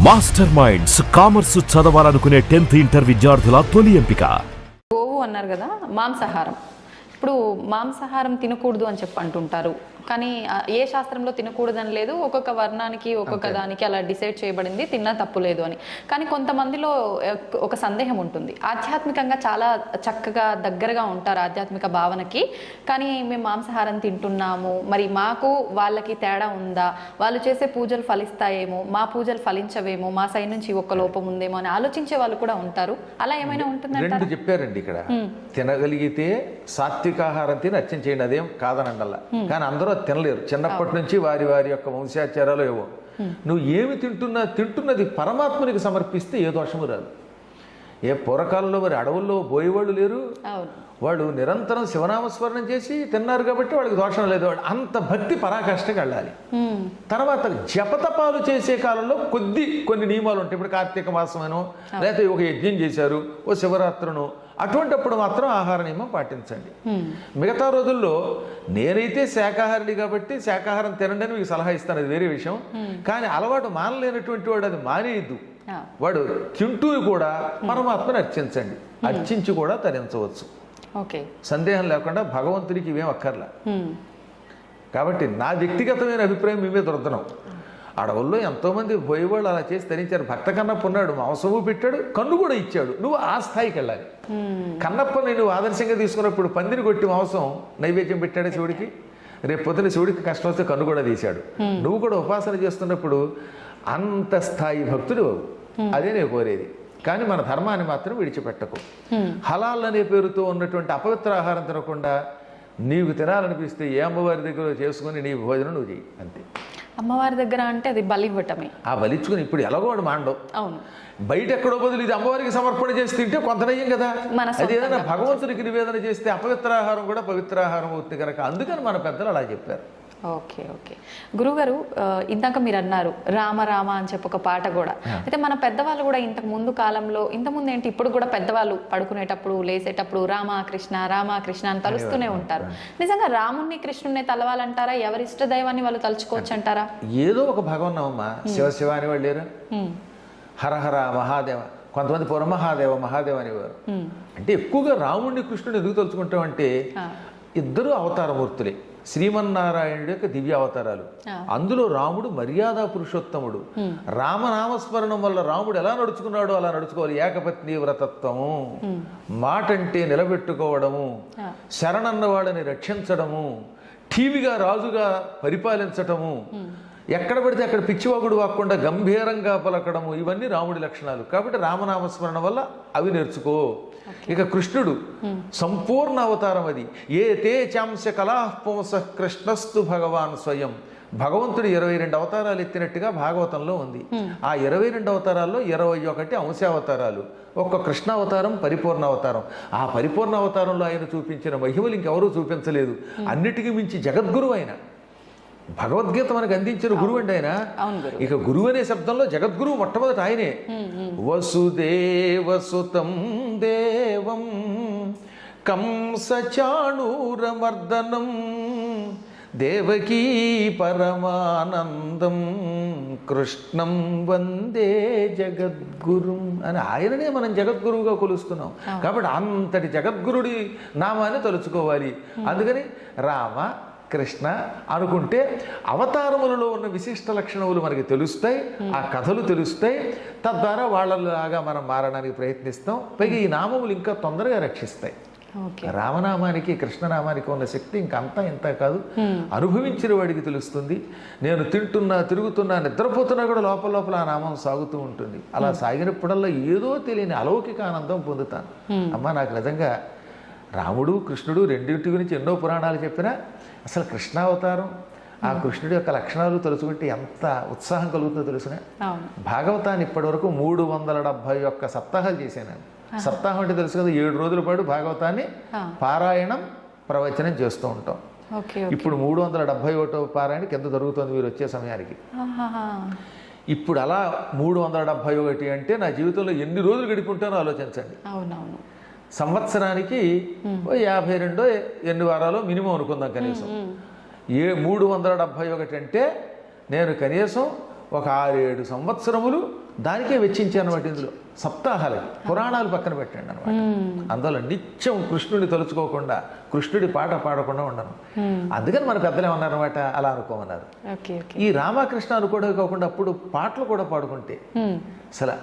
Master minds commerce చదవాలనుకునే 10th inter విద్యార్థుల తొలి ఎంపిక. గోవు అన్నారు కదా, మాంసాహారం. ఇప్పుడు మాంసాహారం తినకూడదు అని చెప్పి అంటుంటారు, కానీ ఏ శాస్త్రంలో తినకూడదని లేదు, ఒక్కొక్క వర్ణానికి ఒక్కొక్క దానికి అలా డిసైడ్ చేయబడింది, తిన్నా తప్పు లేదు అని. కానీ కొంతమందిలో ఒక సందేహం ఉంటుంది, ఆధ్యాత్మికంగా చాలా చక్కగా దగ్గరగా ఉంటారు ఆధ్యాత్మిక భావనకి, కానీ మేము మాంసాహారం తింటున్నాము, మరి మాకు వాళ్ళకి తేడా ఉందా, వాళ్ళు చేసే పూజలు ఫలిస్తాయేమో, మా పూజలు ఫలించవేమో, మా సైడ్ నుంచి ఒక్క లోపం ఉందేమో అని ఆలోచించే వాళ్ళు కూడా ఉంటారు. అలా ఏమైనా ఉంటుందంటే రెండు చెప్పారండి ఇక్కడ. తినగలిగితే సాత్వికాహారం తిని అర్చన చేయండి, అదేం కాదనండల్లా. కానీ అందరూ తినలేరు. చిన్నప్పటి నుంచి వారి వారి యొక్క వంశాచారాలు ఏవో. నువ్వు ఏమి తింటున్నది పరమాత్మనికి సమర్పిస్తే ఏ దోషము రాదు. ఏ పూర్వకాలంలో మరి అడవుల్లో బోయేవాళ్ళు లేరు, వాడు నిరంతరం శివనామస్మరణం చేసి తిన్నారు కాబట్టి వాడికి దోషం లేదు. వాడు అంత భక్తి పరాకాష్ఠకి వెళ్ళాలి. తర్వాత జపతపాలు చేసే కాలంలో కొన్ని నియమాలు ఉంటాయి. ఇప్పుడు కార్తీక మాసమనో లేకపోతే ఒక యజ్ఞం చేశారు, ఓ శివరాత్రును, అటువంటిప్పుడు మాత్రం ఆహార నియమం పాటించండి. మిగతా రోజుల్లో నేనైతే శాకాహారిని కాబట్టి శాకాహారం తినండి అని మీకు సలహా ఇస్తాను, అది వేరే విషయం. కానీ అలవాటు మానలేనటువంటి వాడు అది మానేయద్దు. వాడు తింటూ కూడా పరమాత్మను అర్చించండి, అర్చించి కూడా తరించవచ్చు. సందేహం లేకుండా భగవంతుడికి ఇవేం అక్కర్లా. కాబట్టి నా వ్యక్తిగతమైన అభిప్రాయం మీ మీద రుద్దనం. అడవుల్లో ఎంతోమంది పోయేవాళ్ళు అలా చేసి తరించారు. భక్త కన్నప్ప ఉన్నాడు, మాంసము పెట్టాడు, కన్ను కూడా ఇచ్చాడు. నువ్వు ఆ స్థాయికి వెళ్ళాలి. కన్నప్పని నువ్వు ఆదర్శంగా తీసుకున్నప్పుడు పందిని కొట్టి మాంసం నైవేద్యం పెట్టాడు శివుడికి. రేపు పొద్దున శివుడికి కష్టం వస్తే కన్ను కూడా తీశాడు. నువ్వు కూడా ఉపాసన చేస్తున్నప్పుడు అంత స్థాయి భక్తుడు. అదే నేను కోరేది. కానీ మన ధర్మాన్ని మాత్రం విడిచిపెట్టకు. హలాల్ అనే పేరుతో ఉన్నటువంటి అపవిత్ర ఆహారం తినకుండా నీకు తినాలనిపిస్తే ఏ అమ్మవారి దగ్గర చేసుకుని నీ భోజనం నువ్వు చెయ్యి, అంతే. అమ్మవారి దగ్గర అంటే అది బలి ఇవ్వటమే. ఆ బలి ఇచ్చుకుని ఇప్పుడు ఎలాగో వాడు మాండవు. అవును, బయట ఎక్కడో బదులు ఇది అమ్మవారికి సమర్పణ చేసి తింటే కొంత నయ్యం కదా. అది ఏదైనా భగవంతుడికి నివేదన చేస్తే అపవిత్రాహారం కూడా పవిత్రాహారం అవుతుంది కనుక అందుకని మన పెద్దలు అలా చెప్పారు. ఓకే ఓకే గురుగారు, ఇందాక మీరు అన్నారు రామ రామ అని చెప్పి ఒక పాట కూడా. అయితే మన పెద్దవాళ్ళు కూడా ఇంతకుముందు ఏంటి, ఇప్పుడు కూడా పెద్దవాళ్ళు పడుకునేటప్పుడు లేసేటప్పుడు రామకృష్ణ రామకృష్ణ అని తలుస్తూనే ఉంటారు. నిజంగా రాముణ్ణి కృష్ణుణ్ణి తలవాలంటారా? ఎవరి ఇష్ట దైవాన్ని వాళ్ళు తలుచుకోవచ్చు అంటారా? ఏదో ఒక భగవన్నమ్మా, శివ శివ అని వాళ్ళు లేరు, హరహర మహాదేవ, కొంతమంది పూర్వ మహాదేవ మహాదేవ అనేవారు. అంటే ఎక్కువగా రాముణ్ణి కృష్ణుని ఎందుకు తలుచుకుంటామంటే ఇద్దరు అవతారమూర్తులే, శ్రీమన్నారాయణుడి యొక్క దివ్య అవతారాలు. అందులో రాముడు మర్యాదా పురుషోత్తముడు. రామనామస్మరణం వల్ల రాముడు ఎలా నడుచుకున్నాడో అలా నడుచుకోవాలి. ఏకపత్ని వ్రతత్వము, మాటంటే నిలబెట్టుకోవడము, శరణన్న వాడిని రక్షించడము, టీవీగా రాజుగా పరిపాలించటము, ఎక్కడ పడితే అక్కడ పిచ్చివాగుడు వాక్కుండా గంభీరంగా పలకడము, ఇవన్నీ రాముడి లక్షణాలు. కాబట్టి రామనామస్మరణ వల్ల అవి నేర్చుకో. ఇక కృష్ణుడు సంపూర్ణ అవతారం. అది ఏ తే చాంశ కళాపుంస కృష్ణస్తు భగవాన్ స్వయం. భగవంతుడు 22 అవతారాలు ఎత్తినట్టుగా భాగవతంలో ఉంది. ఆ 22 అవతారాల్లో 21 అంశావతారాలు, ఒక్క కృష్ణావతారం పరిపూర్ణ అవతారం. ఆ పరిపూర్ణ అవతారంలో ఆయన చూపించిన మహిమలు ఇంకెవరూ చూపించలేదు. అన్నిటికీ మించి జగద్గురువు ఆయన. భగవద్గీత మనకు అందించిన గురువు అండి ఆయన. ఇక గురువు అనే శబ్దంలో జగద్గురువు మొట్టమొదటి ఆయనే. వసుదేవసుతం దేవం కంసచాణూరమర్దనం దేవకీ పరమానందం కృష్ణం వందే జగద్గురుం అని ఆయననే మనం జగద్గురువుగా కొలుస్తున్నాం. కాబట్టి అంతటి జగద్గురుడి నామాన్ని తలుచుకోవాలి. అందుకని రామ కృష్ణ అనుకుంటే అవతారములలో ఉన్న విశిష్ట లక్షణములు మనకి తెలుస్తాయి, ఆ కథలు తెలుస్తాయి. తద్వారా వాళ్ళలాగా మనం మారడానికి ప్రయత్నిస్తాం. పైగా ఈ నామములు ఇంకా తొందరగా రక్షిస్తాయి. రామనామానికి కృష్ణనామానికి ఉన్న శక్తి ఇంకంతా ఇంత కాదు, అనుభవించిన వాడికి తెలుస్తుంది. నేను తింటున్నా, తిరుగుతున్నా, నిద్రపోతున్నా కూడా లోపల లోపల ఆ నామం సాగుతూ ఉంటుంది. అలా సాగినప్పుడల్లా ఏదో తెలియని అలౌకిక ఆనందం పొందుతాను. అమ్మ, నాకు నిజంగా రాముడు కృష్ణుడు రెండింటి గురించి ఎన్నో పురాణాలు చెప్పినా అసలు కృష్ణావతారం, ఆ కృష్ణుడి యొక్క లక్షణాలు తెలుసుకుంటే ఎంత ఉత్సాహం కలుగుతుందో తెలుసునా. భాగవతాన్ని ఇప్పటి వరకు 371 సప్తాహాలు చేశాను. సప్తాహం అంటే తెలుసు కదా, 7 రోజుల పాటు భాగవతాన్ని పారాయణం ప్రవచనం చేస్తూ ఉంటాం. ఇప్పుడు 371వ పారాయణ కింద జరుగుతుంది మీరు వచ్చే సమయానికి. ఇప్పుడు అలా 371 అంటే నా జీవితంలో ఎన్ని రోజులు గడిపుంటానో ఆలోచించండి. సంవత్సరానికి 52 ఎన్ని వారాలు మినిమం అనుకుందాం కనీసం. 371 అంటే నేను కనీసం ఒక 6-7 సంవత్సరములు దానికే వెచ్చించాను అనమాట. ఇందులో సప్తాహాలకి పురాణాలు పక్కన పెట్టండి అనమాట. అందువల్ల నిత్యం కృష్ణుడిని తలుచుకోకుండా, కృష్ణుడి పాట పాడకుండా ఉండను. అందుకని మన పెద్దలే ఉన్నారనమాట, అలా అనుకోమన్నారు. ఈ రామకృష్ణ అనుకోవడమే కాకుండా అప్పుడు పాటలు కూడా పాడుకుంటే అసలు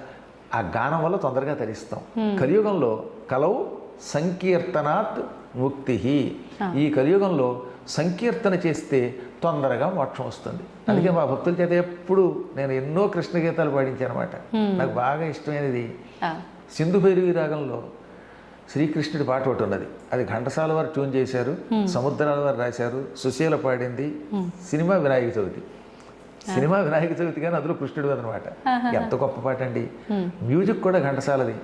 ఆ గానం వల్ల తొందరగా తరిస్తాం. కలియుగంలో కలవు సంకీర్తనాత్ ముక్తి. ఈ కలియుగంలో సంకీర్తన చేస్తే తొందరగా మోక్షం వస్తుంది. అందుకే మా భక్తుల చేత ఎప్పుడు నేను ఎన్నో కృష్ణ గీతాలు పాడించాను అనమాట. నాకు బాగా ఇష్టమైనది సింధు భైరవి రాగంలో శ్రీకృష్ణుడి పాట ఒకటి ఉన్నది. అది ఘంటసాల వారు ట్యూన్ చేశారు, సముద్రాల వారు రాశారు, సుశీల పాడింది. సినిమా వినాయక చవితి. సినిమా వినాయక చవితి కానీ అందులో కృష్ణుడు అనమాట. ఎంత గొప్ప పాట అండి. మ్యూజిక్ కూడా ఘంటసాలది.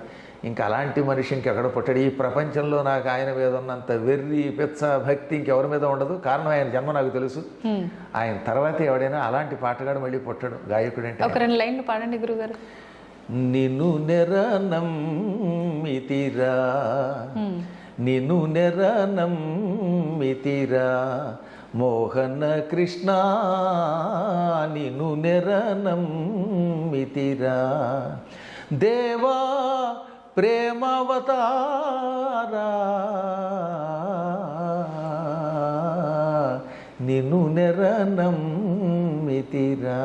ఇంకా అలాంటి మనిషి ఇంకెక్కడ పుట్టాడు ఈ ప్రపంచంలో. నాకు ఆయన మీద ఉన్నంత వెర్రి పెచ్చ భక్తి ఇంకెవరి మీద ఉండదు. కారణం ఆయన జన్మ నాకు తెలుసు. ఆయన తర్వాత ఎవడైనా అలాంటి పాటగాడు మళ్ళీ పుట్టాడు గాయకుడు అంటే. ఒక 2 లైన్లు పాడండి గురుగారు. నిన్ను నెరనం మితిరా, నిన్ను నెరనం మితిరా మోహన కృష్ణ, నిన్ను నెరనం మితిరా దేవా ప్రేమావతారా, నిన్ను నెరనం మితిరా.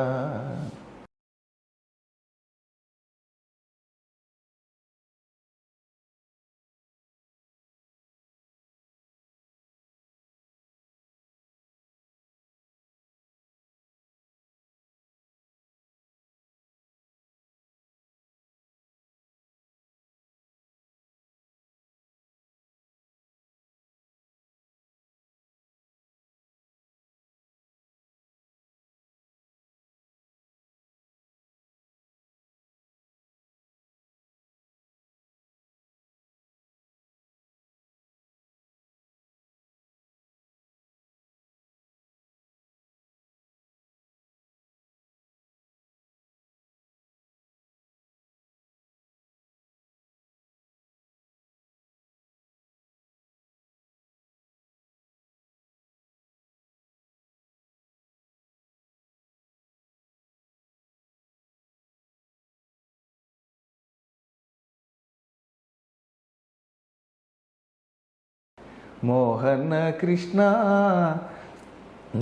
మోహన కృష్ణ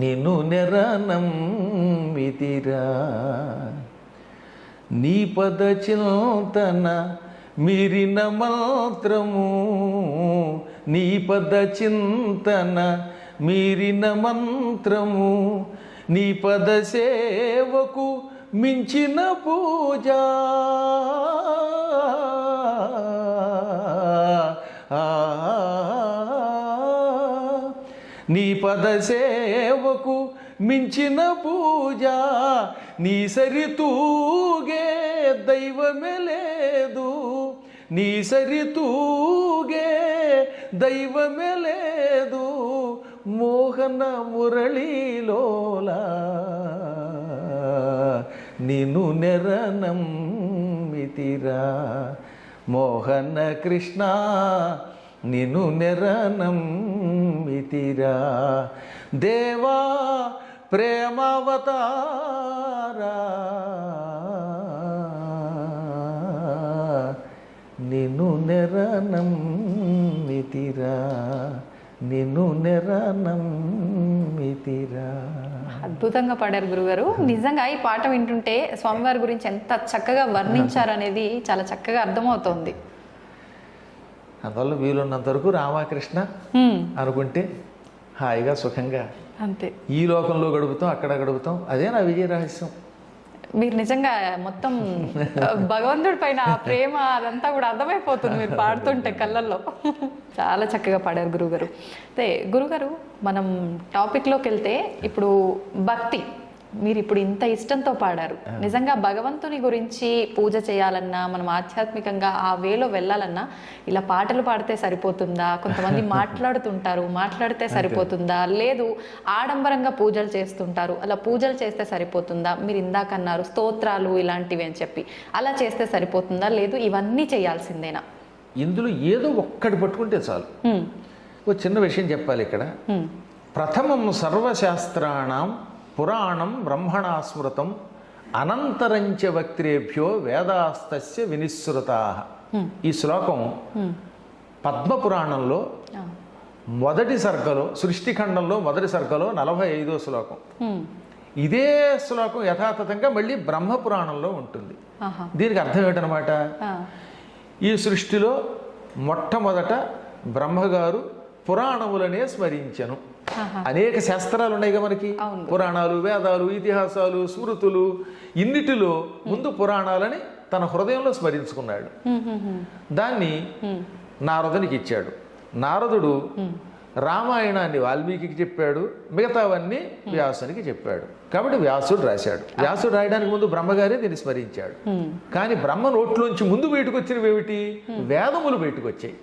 నిన్ను నెరనం మితిరా, నీ పద చింతన మీరిన మంత్రము, నీ పద చింతన మీరిన మంత్రము, నీ పద సేవకు మించిన పూజ. నీ పద సేవకు మించిన పూజ, నీ సరితూగే దైవమే లేదు, నీ సరితూగే దైవమే లేదు. మోహన మురళీలోలా నిన్ను నెరనం మితిరా, మోహన కృష్ణ నిన్ను నెరనం మితిరా దేవా ప్రేమావతారా, నిన్ను నెరనం మితిరా, నిన్ను నెరనం మితిరా. అద్భుతంగా పాడారు గురుగారు. నిజంగా ఈ పాట వింటుంటే స్వామివారి గురించి ఎంత చక్కగా వర్ణించారనేది చాలా చక్కగా అర్థమవుతోంది. అందువల్ల వీలున్నంత వరకు రామకృష్ణ అనుకుంటే హాయిగా సుఖంగా అంతే ఈ లోకంలో గడుపుతాం, అక్కడ గడుపుతాం. అదే నా విజయ రహస్యం. మీరు నిజంగా మొత్తం భగవంతుడి పైన ఆ ప్రేమ అదంతా కూడా అర్థమైపోతుంది మీరు పాడుతుంటే కళ్ళల్లో. చాలా చక్కగా పాడారు గురుగారు. అయితే గురుగారు మనం టాపిక్లోకి వెళ్తే ఇప్పుడు భక్తి మీరు ఇప్పుడు ఇంత ఇష్టంతో పాడారు. నిజంగా భగవంతుని గురించి పూజ చేయాలన్నా, మనం ఆధ్యాత్మికంగా ఆ వేలో వెళ్ళాలన్నా ఇలా పాటలు పాడితే సరిపోతుందా? కొంతమంది మాట్లాడుతుంటారు, మాట్లాడితే సరిపోతుందా? లేదు ఆడంబరంగా పూజలు చేస్తుంటారు, అలా పూజలు చేస్తే సరిపోతుందా? మీరు ఇందాక అన్నారు స్తోత్రాలు ఇలాంటివి అని చెప్పి, అలా చేస్తే సరిపోతుందా? లేదు ఇవన్నీ చేయాల్సిందేనా? ఇందులో ఏదో ఒక్కటి పట్టుకుంటే చాలు. ఒక చిన్న విషయం చెప్పాలి ఇక్కడ. ప్రథమం సర్వశాస్త్రాణం పురాణం బ్రహ్మణా స్మృతం అనంతరంచ వక్త్రేభ్యో వేదాస్తస్య వినిశ్రుతా. ఈ శ్లోకం పద్మపురాణంలో మొదటి సర్గలో, సృష్టిఖండంలో మొదటి సర్గలో 45వ శ్లోకం. ఇదే శ్లోకం యథాతథంగా మళ్ళీ బ్రహ్మపురాణంలో ఉంటుంది. దీనికి అర్థం ఏంటనమాట, ఈ సృష్టిలో మొట్టమొదట బ్రహ్మగారు పురాణములనే స్మరించెను. అనేక శాస్త్రాలు ఉన్నాయిగా మనకి, పురాణాలు, వేదాలు, ఇతిహాసాలు, స్మృతులు, ఇన్నిటిలో ముందు పురాణాలని తన హృదయంలో స్మరించుకున్నాడు. దాన్ని నారదునికి ఇచ్చాడు. నారదుడు రామాయణాన్ని వాల్మీకి చెప్పాడు, మిగతావన్నీ వ్యాసునికి చెప్పాడు. కాబట్టి వ్యాసుడు రాశాడు. వ్యాసుడు రాయడానికి ముందు బ్రహ్మగారే దీన్ని స్మరించాడు. కానీ బ్రహ్మ నోట్లోంచి ముందు బయటకు వచ్చినవి ఏమిటి? వేదములు బయటకు వచ్చాయి.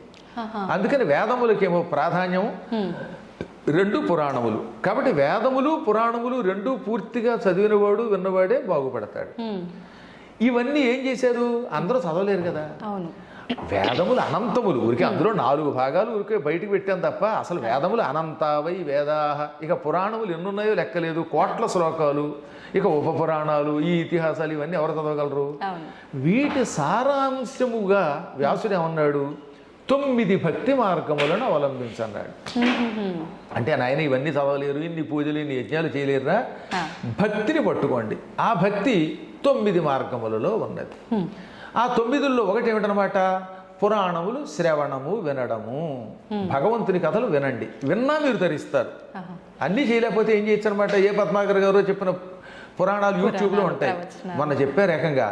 అందుకని వేదములకేమో ప్రాధాన్యం, రెండు పురాణములు. కాబట్టి వేదములు పురాణములు రెండు పూర్తిగా చదివినవాడు విన్నవాడే బాగుపడతాడు. ఇవన్నీ ఏం చేశారు? అందరూ చదవలేరు కదా. వేదములు అనంతములు, ఊరికే అందులో 4 భాగాలు ఊరికే బయటికి పెట్టాం తప్ప అసలు వేదములు అనంతావై వేదాహ. ఇక పురాణములు ఎన్నున్నాయో లెక్కలేదు, కోట్ల శ్లోకాలు. ఇక ఉపపురాణాలు, ఈ ఇతిహాసాలు ఇవన్నీ ఎవరు చదవగలరు? వీటి సారాంశముగా వ్యాసుడు ఏమన్నాడు? 9 భక్తి మార్గములను అవలంబించన్నాడు. అంటే నాయన ఇవన్నీ చదవలేరు, ఇన్ని పూజలు, ఇన్ని యజ్ఞాలు చేయలేరురా, భక్తిని పట్టుకోండి. ఆ భక్తి 9 మార్గములలో ఉన్నది. ఆ 9లో ఒకటి ఏమిటనమాట? పురాణములు శ్రవణము, వినడము. భగవంతుని కథలు వినండి, విన్నా మీరు తరిస్తారు. అన్నీ చేయలేకపోతే ఏం చేయొచ్చు అనమాట? ఏ పద్మాకర్ గారు చెప్పిన పురాణాలు యూట్యూబ్లో ఉంటాయి. మొన్న చెప్పారు ఏకంగా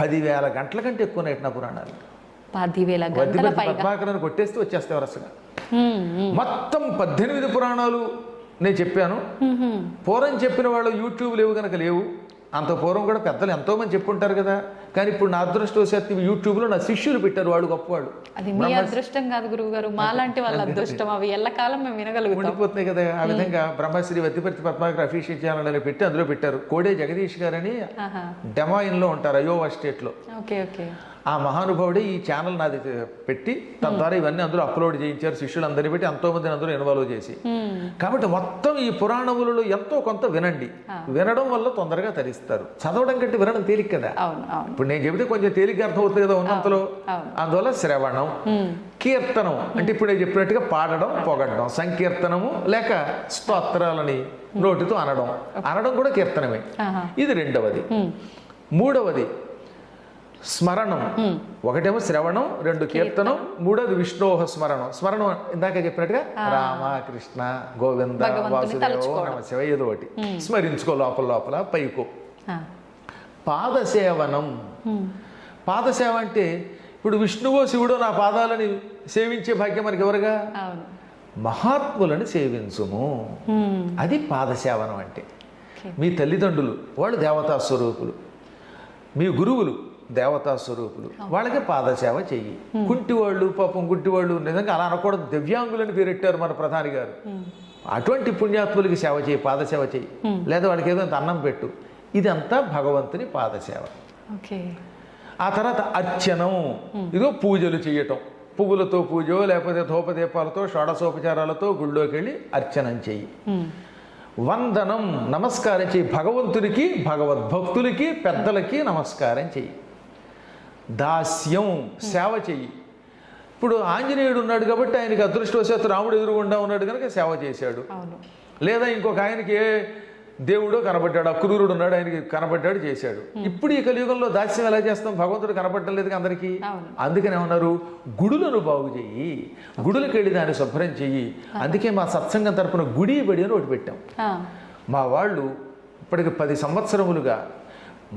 10,000 గంటల కంటే ఎక్కువ నా పురాణాలు. 10,000 గంటల పద్మాకరని కొట్టేస్తే వచ్చేస్తే వరుసగా మొత్తం 18 పురాణాలు నేను చెప్పాను. పూర్వం చెప్పిన వాళ్ళు యూట్యూబ్ లేవు కనుక లేవు. అంత పూర్వం కూడా పెద్దలు ఎంతో మంది చెప్పుంటారు కదా. కానీ ఇప్పుడు నా అదృష్టవశాత్తు యూట్యూబ్లో నా శిష్యులు పెట్టారు, వాడు గొప్పవాడు. అది మీ అదృష్టం కాదు గురువు గారు, మాలాంటి వాళ్ళ అదృష్టం. అవి ఎల్లకాలం మేము వినగలుగుతాం, ఉండిపోతున్నాయి కదా. ఆ విధంగా బ్రహ్మశ్రీ వద్దిపర్తి పద్మాకర్ అఫీషియల్ ఛానల్ అని పెట్టి అందులో పెట్టారు. కోడే జగదీష్ గారని డెమాయిన్లో ఉంటారు, అయోవా స్టేట్లో. ఆ మహానుభావుడే ఈ ఛానల్ నాది పెట్టి తద్వారా ఇవన్నీ అందులో అప్లోడ్ చేయించారు. శిష్యులందరినీ పెట్టి ఎంతో మందిని అందులో ఇన్వాల్వ్ చేసి. కాబట్టి మొత్తం ఈ పురాణములలో ఎంతో కొంత వినండి. వినడం వల్ల తొందరగా తరిస్తారు. చదవడం కంటే వినడం తేలిక కదా. ఇప్పుడు నేను చెబితే కొంచెం తేలిక అర్థం అవుతుంది కదా ఉన్నంతలో. అందువల్ల శ్రవణం, కీర్తనం అంటే ఇప్పుడు నేను చెప్పినట్టుగా పాడడం, పొగడడం, సంకీర్తనము లేక స్తోత్రాలని నోటితో అనడం కూడా కీర్తనమే. ఇది రెండవది. మూడవది స్మరణం. ఒకటేమో శ్రవణం, 2 కీర్తనం, 3వది విష్ణోహ స్మరణం. స్మరణం ఇందాక చెప్పినట్టుగా రామ, కృష్ణ, గోవింద, వాసుదేవ, నమ శివ ఏదో ఒకటి స్మరించుకో లోపల పైకో. పాదసేవనం. పాదసేవ అంటే ఇప్పుడు విష్ణువో శివుడో నా పాదాలని సేవించే భాగ్యం మనకి ఎవరుగా? మహాత్ములను సేవించుము. అది పాదసేవనం అంటే. మీ తల్లిదండ్రులు వాళ్ళు దేవతా స్వరూపులు, మీ గురువులు దేవతా స్వరూపులు, వాళ్ళకి పాదసేవ చెయ్యి. కుంటివాళ్ళు పాపం గుడ్డివాళ్ళు నిజంగా అలా అనకూడదు, దివ్యాంగులని పేరెట్టారు మన ప్రధాని గారు. అటువంటి పుణ్యాత్ములకి సేవ చేయి, పాదసేవ చెయ్యి. లేదా వాళ్ళకి ఏదో అన్నం పెట్టు. ఇదంతా భగవంతుని పాదసేవ. ఆ తర్వాత అర్చనం. ఇదో పూజలు చేయటం, పువ్వులతో పూజో లేకపోతే ధూపదీపాలతో షోడశోపచారాలతో గుళ్ళోకి వెళ్ళి అర్చనం చెయ్యి. వందనం, నమస్కారం చెయ్యి. భగవంతునికి, భగవద్భక్తులకి, పెద్దలకి నమస్కారం చెయ్యి. దాస్యం, సేవ చెయ్యి. ఇప్పుడు ఆంజనేయుడు ఉన్నాడు కాబట్టి ఆయనకి అదృష్టవశాత్తు రాముడు ఎదురుగుండా ఉన్నాడు కనుక సేవ చేశాడు. లేదా ఇంకొక ఆయనకి ఏ దేవుడో కనబడ్డాడు, అక్రూరుడు ఉన్నాడు, ఆయనకి కనబడ్డాడు, చేశాడు. ఇప్పుడు ఈ కలియుగంలో దాస్యం ఎలా చేస్తాం? భగవంతుడు కనబడటం లేదు అందరికీ. అందుకని ఏమన్నారు? గుడులను బాగు చెయ్యి, గుడులకు వెళ్ళి దాన్ని శుభ్రం చెయ్యి. అందుకే మా సత్సంగం తరపున గుడి బడి అని ఒకటి పెట్టాం. మా వాళ్ళు ఇప్పటికి 10 సంవత్సరములుగా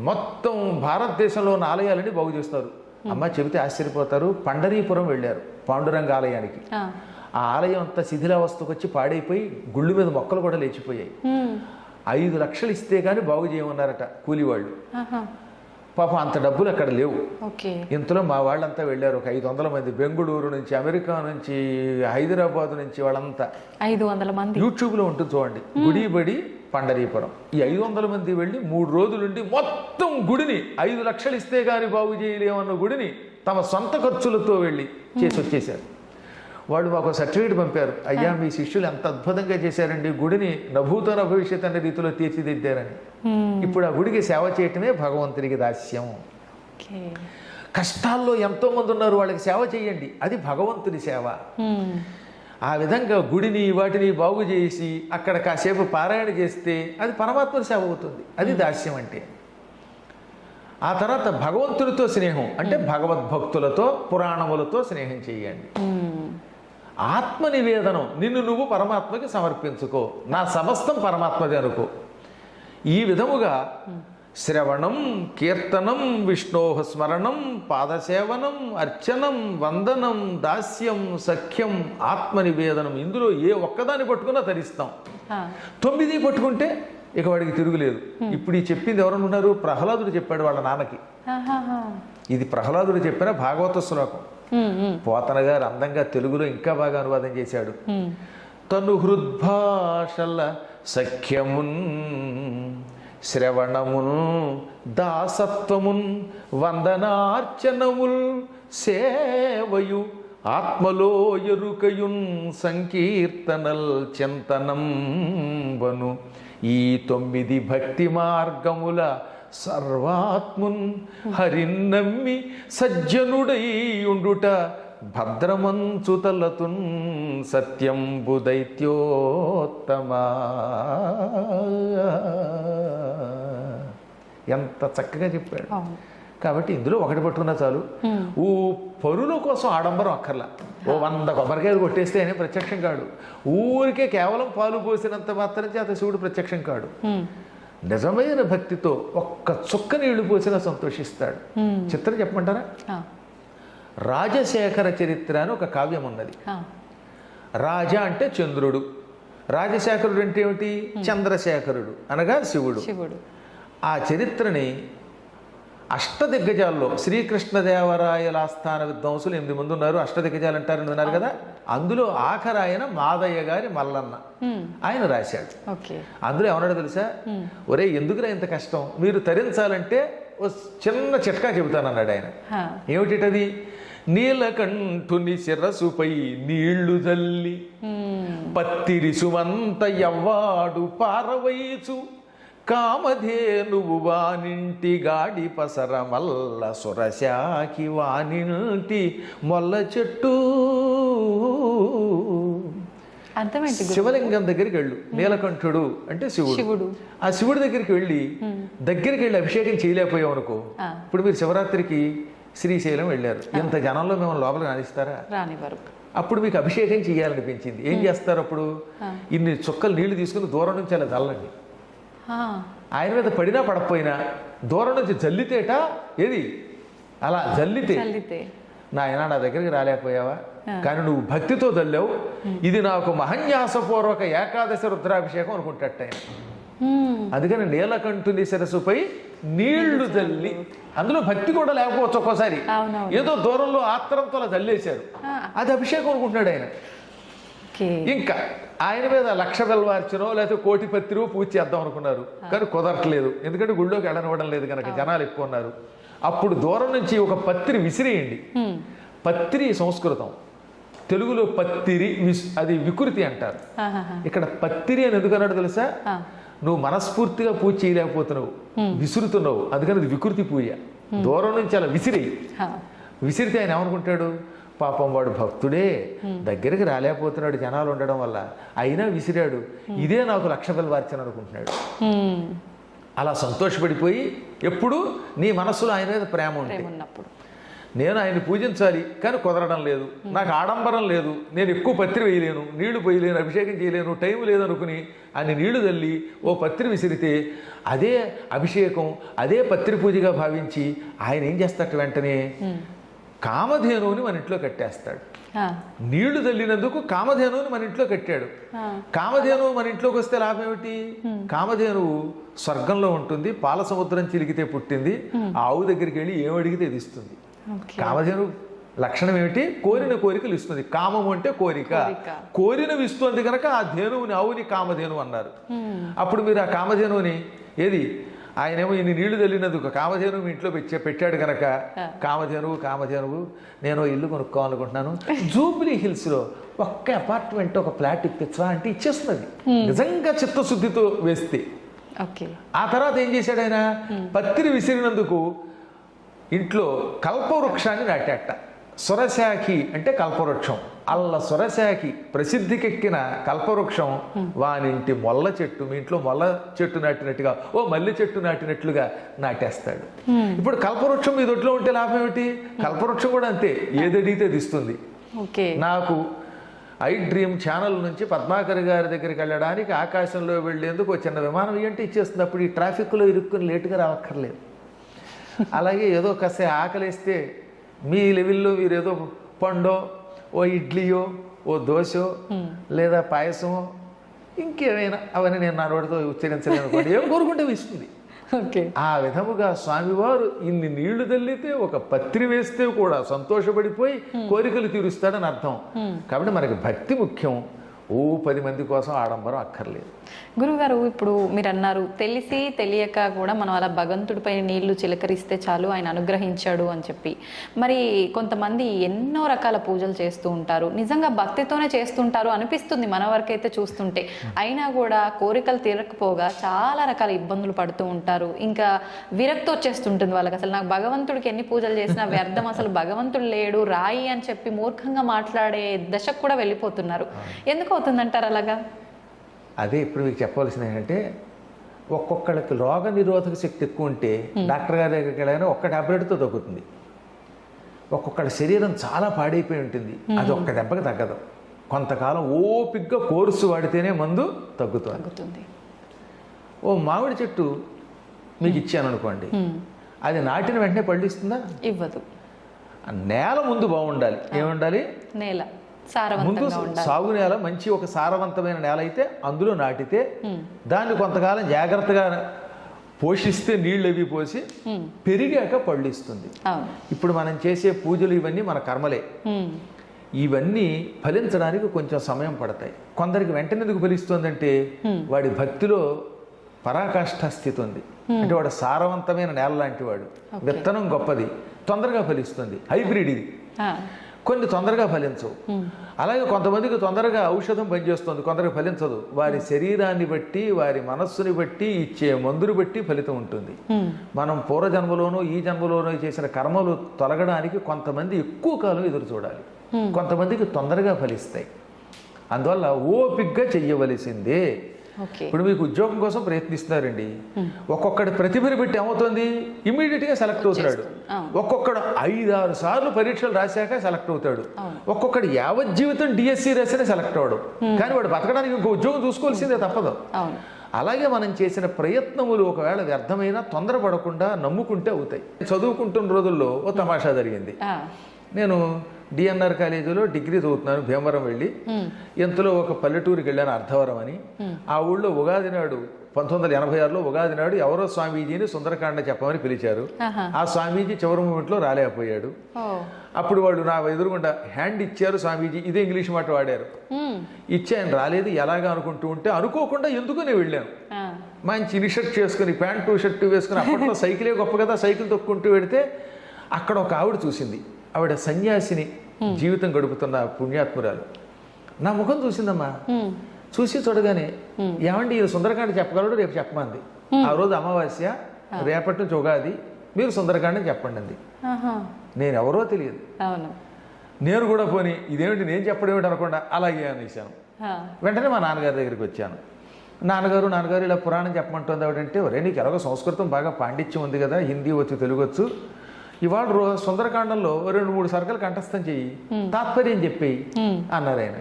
మొత్తం భారతదేశంలో ఉన్న ఆలయాలని బాగు చేస్తున్నారు. అమ్మ చెబితే ఆశ్చర్యపోతారు. పండరీపురం వెళ్ళారు, పాండురంగ ఆలయానికి. ఆ ఆలయం అంతా శిథిలావస్థకు వచ్చి పాడైపోయి గుళ్ళు మీద మొక్కలు కూడా లేచిపోయాయి. 5 లక్షలు ఇస్తే కానీ బాగు చేయమన్నారట కూలివాళ్ళు. పాపం అంత డబ్బులు అక్కడ లేవు. ఇంతలో మా వాళ్ళంతా వెళ్ళారు, ఒక 500 మంది. బెంగుళూరు నుంచి, అమెరికా నుంచి, హైదరాబాద్ నుంచి వాళ్ళంతా. 500 మంది. యూట్యూబ్లో ఉంటుంది చూడండి, గుడి బడి పండరీపురం. ఈ 500 మంది వెళ్ళి 3 రోజులుండి మొత్తం గుడిని 5 లక్షలు ఇస్తే కానీ బాగు చేయలేమన్న గుడిని తమ సొంత ఖర్చులతో వెళ్ళి చేసి వచ్చేశారు. వాళ్ళు మాకు సర్టిఫికేట్ పంపారు, అయ్యా మీ శిష్యులు ఎంత అద్భుతంగా చేశారండి, గుడిని నభూతో నభవిష్యత్ అనే రీతిలో తీర్చిదిద్దారని. ఇప్పుడు ఆ గుడికి సేవ చేయటమే భగవంతుడికి దాస్యం. కష్టాల్లో ఎంతో మంది ఉన్నారు, వాళ్ళకి సేవ చేయండి, అది భగవంతుని సేవ. ఆ విధంగా గుడిని వాటిని బాగు చేసి అక్కడ కాసేపు పారాయణ చేస్తే అది పరమాత్మ సేవ అవుతుంది, అది దాస్యం అంటే. ఆ తర్వాత భగవంతుడితో స్నేహం అంటే భగవద్భక్తులతో పురాణములతో స్నేహం చేయండి. ఆత్మ నివేదనం, నిన్ను నువ్వు పరమాత్మకి సమర్పించుకో, నా సమస్తం పరమాత్మది అనుకో. ఈ విధముగా శ్రవణం, కీర్తనం, విష్ణోహ స్మరణం, పాదసేవనం, అర్చనం, వందనం, దాస్యం, సఖ్యం, ఆత్మ నివేదనం, ఇందులో ఏ ఒక్కదాన్ని పట్టుకున్నా తరిస్తాం. 9 పట్టుకుంటే ఇక వాడికి తిరుగులేదు. ఇప్పుడు ఈ చెప్పింది ఎవరనున్నారు? ప్రహ్లాదుడు చెప్పాడు వాళ్ళ నాన్నకి. ఇది ప్రహ్లాదుడు చెప్పిన భాగవత శ్లోకం. పోతన గారు అందంగా తెలుగులో ఇంకా బాగా అనువాదం చేశాడు. తను హృద్భాషల సఖ్యమున్, శ్రవణమున్, దాసత్వమున్, వందనార్చనముల్, సేవయు, ఆత్మలో ఎరుకయున్, సంకీర్తనల్, చింతనం వను, ఈ 9 భక్తి మార్గముల సర్వాత్మున్ హరిన్నమ్మి సజ్జనుడై ఉండుట భద్రమంచుతలతున్ సత్యంబు దైత్యోత్తమా. ఎంత చక్కగా చెప్పాడు. కాబట్టి ఇందులో ఒకటి పట్టుకున్నా చాలు. ఊ పరుల కోసం ఆడంబరం అక్కర్లా. ఓ 100 కొబ్బరికాయలు కొట్టేస్తే ఆయన ప్రత్యక్షం కాడు. ఊరికే కేవలం పాలు పోసినంత మాత్రం చేత శివుడు ప్రత్యక్షం కాడు. నిజమైన భక్తితో ఒక్క చుక్క నీళ్లు పోసినా సంతోషిస్తాడు. చిత్రం చెప్పమంటారా? రాజశేఖర చరిత్ర అని ఒక కావ్యం ఉన్నది. రాజ అంటే చంద్రుడు, రాజశేఖరుడు అంటే ఏమిటి? చంద్రశేఖరుడు అనగా శివుడు. ఆ చరిత్రని అష్టదిగ్గజాల్లో శ్రీకృష్ణదేవరాయల ఆస్థాన విద్వాంసులు 8 మంది ఉన్నారు. అష్టదిగ్గజాలు అంటారని విన్నారు కదా. అందులో ఆఖరు ఆయన మాదయ్య గారి మల్లన్న ఆయన రాశాడు. అందులో ఏమన్నాడు తెలుసా? ఒరే ఎందుకురా ఇంత కష్టం, మీరు తరించాలంటే ఓ చిన్న చిట్కా చెబుతానన్నాడు ఆయన. ఏమిటిటది? నీలకంఠుని శిరసుపై నీళ్లు జల్లి పత్తిరి సుమంత ఎవ్వాడు పారవైచు, కామధేనువు వానింటి గాడి పసర మల్ల సురశాకి వానింటి మొల్ల చెట్టు. శివలింగం దగ్గరికి వెళ్ళు. నీలకంఠుడు అంటే శివుడు. ఆ శివుడి దగ్గరికి వెళ్ళి అభిషేకం చేయలేకపోయాం అనుకో. ఇప్పుడు మీరు శివరాత్రికి శ్రీశైలం వెళ్ళారు, ఇంత జనంలో మేము లోపలికి రానిస్తారా? రానివ్వరు. అప్పుడు మీకు అభిషేకం చేయాలనిపించింది, ఏం చేస్తారు? అప్పుడు ఇన్ని చుక్కలు నీళ్లు తీసుకుని దూరం నుంచి అలా చల్లండి. ఆయన మీద పడినా పడకపోయినా దూరం నుంచి జల్లితేట ఏది అలా జల్లితే నాయన నా దగ్గరికి రాలేకపోయావా, కానీ నువ్వు భక్తితో జల్లావు, ఇది నాకు మహన్యాసపూర్వక ఏకాదశి రుద్రాభిషేకం అనుకుంటాట ఆయన. అందుకని నీలకంఠుని శిరస్సుపై నీళ్లు జల్లి, అందులో భక్తి కూడా లేకపోవచ్చు ఒక్కోసారి, ఏదో దూరంలో ఆత్రంతో అలా జల్లేశారు, అది అభిషేకం అనుకుంటున్నాడు ఆయన. ఇంకా ఆయన మీద 1,00,000 బెల్వార్చనో లేకపోతే 1,00,000 పత్రికో పూజ చేద్దాం అనుకున్నారు, కానీ కుదరట్లేదు. ఎందుకంటే గుళ్ళోకి వెళ్ళనివ్వడం లేదు కనుక, జనాలు ఎక్కువ ఉన్నారు. అప్పుడు దూరం నుంచి ఒక పత్రి విసిరేయండి. పత్రి సంస్కృతం, తెలుగులో పత్తిరి అది వికృతి అంటారు. ఇక్కడ పత్తిరి అని ఎందుకన్నాడు తెలుసా? నువ్వు మనస్ఫూర్తిగా పూజ చేయలేకపోతున్నావు, విసురుతున్నావు, అందుకని అది వికృతి పూజ. దూరం నుంచి అలా విసిరితే ఆయన ఏమనుకుంటాడు? పాపం వాడు భక్తుడే, దగ్గరికి రాలేకపోతున్నాడు జనాలు ఉండడం వల్ల, అయినా విసిరాడు, ఇదే నాకు 1,00,000 బెల్వార్చన అనుకుంటున్నాడు. అలా సంతోషపడిపోయి ఎప్పుడు నీ మనస్సులో ఆయన మీద ప్రేమ ఉన్నప్పుడు నేను ఆయన్ని పూజించాలి కానీ కుదరడం లేదు, నాకు ఆడంబరం లేదు, నేను ఎక్కువ పత్రి వేయలేను, నీళ్లు పోయలేను, అభిషేకం చేయలేను, టైం లేదనుకుని అన్ని నీళ్లు తల్లి ఓ పత్రి విసిరితే అదే అభిషేకం, అదే పత్రి పూజగా భావించి ఆయన ఏం చేస్తాడు? వెంటనే కామధేనువుని మన ఇంట్లో కట్టేస్తాడు. నీళ్లు తల్లినందుకు కామధేనువుని మన ఇంట్లో కట్టాడు. కామధేనువు మన ఇంట్లోకి వస్తే లాభం ఏమిటి? కామధేనువు స్వర్గంలో ఉంటుంది, పాల సముద్రం చిలికితే పుట్టింది, ఆవు దగ్గరికి వెళ్ళి ఏమడిగితే ఇది ఇస్తుంది. కామధేను లక్షణం ఏమిటి? కోరిన కోరికలు ఇస్తుంది. కామము అంటే కోరిక, కోరినవి ఇస్తుంది కనుక ఆ ధేనువుని, ఆవుని కామధేను అన్నారు. అప్పుడు మీరు ఆ కామధేనువుని ఏది ఆయనేమో ఇన్ని నీళ్లు చల్లినందుకు కామధేనువు మీ ఇంట్లో పెట్టాడు కనుక కామధేనువు నేను ఇల్లు కొనుక్కోవాలనుకుంటున్నాను, జూబ్లీ హిల్స్లో ఒక్క అపార్ట్మెంట్ ఒక ఫ్లాట్ ఇప్పించవా అంటే ఇచ్చేస్తున్నది, నిజంగా చిత్తశుద్ధితో వేస్తే. ఆ తర్వాత ఏం చేశాడు ఆయన, పత్తిని విసిరినందుకు ఇంట్లో కల్పవృక్షాన్ని నాటాట. సురశాఖి అంటే కల్పవృక్షం, అల్ల సురశాఖి ప్రసిద్ధికెక్కిన కల్పవృక్షం వానింటి మొల్ల చెట్టు, మీ ఇంట్లో మొల్ల చెట్టు నాటినట్టుగా మల్లె చెట్టు నాటినట్లుగా నాటేస్తాడు. ఇప్పుడు కల్పవృక్షం మీ దొడ్లో ఉంటే లాభం ఏమిటి? కల్పవృక్షం కూడా అంతే, ఏదడిగితే దిస్తుంది. నాకు ఐ డ్రీమ్ ఛానల్ నుంచి పద్మాకర్ గారి దగ్గరికి వెళ్ళడానికి ఆకాశంలో వెళ్ళేందుకు ఒక చిన్న విమానం ఇవ్వంటే ఇచ్చేస్తుంది. అప్పుడు ఈ ట్రాఫిక్లో ఇరుక్కుని లేటుగా రావక్కర్లేదు. అలాగే ఏదో కాస్త ఆకలిస్తే మీ లెవెల్లో మీరు ఏదో పండో, ఓ ఇడ్లీయో, ఓ దోశో, లేదా పాయసమో, ఇంకేమైనా అవన్నీ నేను నా నోటితో ఉచ్చరించలేను అనుకోండి, ఏం కోరుకుంటే ఇస్తుంది. ఆ విధముగా స్వామివారు ఇన్ని నీళ్లు తల్లితే ఒక పత్రి వేస్తే కూడా సంతోషపడిపోయి కోరికలు తీరుస్తాడని అర్థం. కాబట్టి మనకి భక్తి ముఖ్యం, 10 మంది కోసం ఆడంబరం అక్కర్లేదు. గురుగారు, ఇప్పుడు మీరు అన్నారు తెలిసి తెలియక కూడా మనం అలా భగవంతుడిపై నీళ్లు చిలకరిస్తే చాలు ఆయన అనుగ్రహించాడు అని చెప్పి. మరి కొంతమంది ఎన్నో రకాల పూజలు చేస్తూ ఉంటారు, నిజంగా భక్తితోనే చేస్తుంటారు అనిపిస్తుంది మన వరకైతే చూస్తుంటే. అయినా కూడా కోరికలు తీరకపోగా చాలా రకాల ఇబ్బందులు పడుతూ ఉంటారు. ఇంకా విరక్తి వచ్చేస్తుంటుంది వాళ్ళకి, అసలు నాకు భగవంతుడికి ఎన్ని పూజలు చేసినా వ్యర్థం, అసలు భగవంతుడు లేడు, రాయి అని చెప్పి మూర్ఖంగా మాట్లాడే దశకు కూడా వెళ్ళిపోతున్నారు. ఎందుకు అవుతుందంటారు అలాగా? అదే ఇప్పుడు మీకు చెప్పవలసింది ఏంటంటే, ఒక్కొక్కళ్ళకి రోగ నిరోధక శక్తి ఎక్కువ ఉంటే డాక్టర్ గారి దగ్గరికి వెళ్ళగానే ఒక్క టాబ్లెట్తో తగ్గుతుంది. ఒక్కొక్కళ్ళ శరీరం చాలా పాడైపోయి ఉంటుంది, అది ఒక్క దెబ్బకి తగ్గదు. కొంతకాలం ఓపిగ్గా కోర్సు వాడితేనే మందు తగ్గుతుంది. ఓ మామిడి చెట్టు మీకు ఇచ్చాను అనుకోండి, అది నాటిన వెంటనే పళ్ళిస్తుందా? ఇవ్వదు. నేల ముందు బాగుండాలి. ఏముండాలి? నేల ముందు సాగు నేల, మంచి ఒక సారవంతమైన నేల అయితే అందులో నాటితే దాన్ని కొంతకాలం జాగ్రత్తగా పోషిస్తే, నీళ్ళు అవి పోసి పెరిగాక పళ్ళు ఇస్తుంది. ఇప్పుడు మనం చేసే పూజలు ఇవన్నీ మన కర్మలే. ఇవన్నీ ఫలించడానికి కొంచెం సమయం పడతాయి. కొందరికి వెంటనే ఎందుకు ఫలిస్తుందంటే వాడి భక్తిలో పరాకాష్ఠ స్థితి ఉంది. అంటే వాడు సారవంతమైన నేల లాంటి వాడు, విత్తనం గొప్పది, తొందరగా ఫలిస్తుంది. హైబ్రిడ్ ఇది. కొన్ని తొందరగా ఫలించవు. అలాగే కొంతమందికి తొందరగా ఔషధం పనిచేస్తుంది, కొందరికి ఫలించదు. వారి శరీరాన్ని బట్టి, వారి మనస్సుని బట్టి, ఇచ్చే మందుని బట్టి ఫలితం ఉంటుంది. మనం పూర్వజన్మలోనూ ఈ జన్మలోనూ చేసిన కర్మలు తొలగడానికి కొంతమంది ఎక్కువ కాలం ఎదురు చూడాలి, కొంతమందికి తొందరగా ఫలిస్తాయి. అందువల్ల ఓపిగ్గా చెయ్యవలసిందే. ఇప్పుడు మీకు ఉద్యోగం కోసం ప్రయత్నిస్తున్నారండి, ఒక్కొక్కటి ప్రతిభని బట్టి ఏమవుతుంది, ఇమీడియట్గా సెలెక్ట్ అవుతాడు. ఒక్కొక్కడు 5-6 సార్లు పరీక్షలు రాశాక సెలెక్ట్ అవుతాడు. ఒక్కొక్కడు యావజ్జీవితం డిఎస్సి రాసినా సెలెక్ట్ అవడు. కానీ వాడు బతకడానికి ఇంకో ఉద్యోగం చూసుకోవాల్సిందే, తప్పదు. అలాగే మనం చేసిన ప్రయత్నములు ఒకవేళ వ్యర్థమైనా తొందరపడకుండా నమ్ముకుంటే అవుతాయి. చదువుకుంటున్న రోజుల్లో ఓ తమాషా జరిగింది. నేను డిఎన్ఆర్ కాలేజీలో డిగ్రీ చదువుతున్నాను, భీమవరం వెళ్ళి. ఎంతలో ఒక పల్లెటూరుకి వెళ్ళాను, అర్ధవరం అని. ఆ ఊళ్ళో ఉగాది నాడు 1986లో ఉగాది నాడు ఎవరో స్వామీజీని సుందరకాండ చెప్పమని పిలిచారు. ఆ స్వామీజీ చివరి మూమెంట్లో రాలేకపోయాడు. అప్పుడు వాళ్ళు నా ఎదురుగుండా హ్యాండ్ ఇచ్చారు స్వామీజీ, ఇదే ఇంగ్లీష్ మాట వాడారు. ఇచ్చి ఆయన రాలేదు, ఎలాగా అనుకుంటూ ఉంటే అనుకోకుండా ఎందుకు నేను వెళ్ళాను. మంచి ఇన్షర్ట్ చేసుకుని, ప్యాంటు షర్టు వేసుకుని, అప్పట్లో సైకిలే గొప్ప కదా, సైకిల్ తొక్కుంటూ వెడితే అక్కడ ఒక ఆవిడ చూసింది. ఆవిడ సన్యాసిని జీవితం గడుపుతున్న పుణ్యాత్మురాలు. నా ముఖం చూసిందమ్మా. చూసి చూడగానే, ఏమండి ఈ సుందరకాండ చెప్పగలడు, రేపు చెప్పమంది. ఆ రోజు అమావాస్య, రేపటి నుంచి ఉగాది, మీరు సుందరకాండ చెప్పండి అంది. నేను ఎవరో తెలియదు. నేను కూడా పోనీ ఇదేమిటి నేను చెప్పడం ఏమిటి అనకుండా అలాగే అనేసాను. వెంటనే మా నాన్నగారి దగ్గరికి వచ్చాను. నాన్నగారు ఇలా పురాణం చెప్పమంటుంది ఆవిడంటే, ఒరే నీకు ఎలాగో సంస్కృతం బాగా పాండిత్యం ఉంది కదా, హిందీ వచ్చు, తెలుగు వచ్చు, ఇవాళ సుందరకాండంలో 2-3 సర్కలు కంఠస్థం చెయ్యి, తాత్పర్యం చెప్పేయి అన్నారు ఆయన.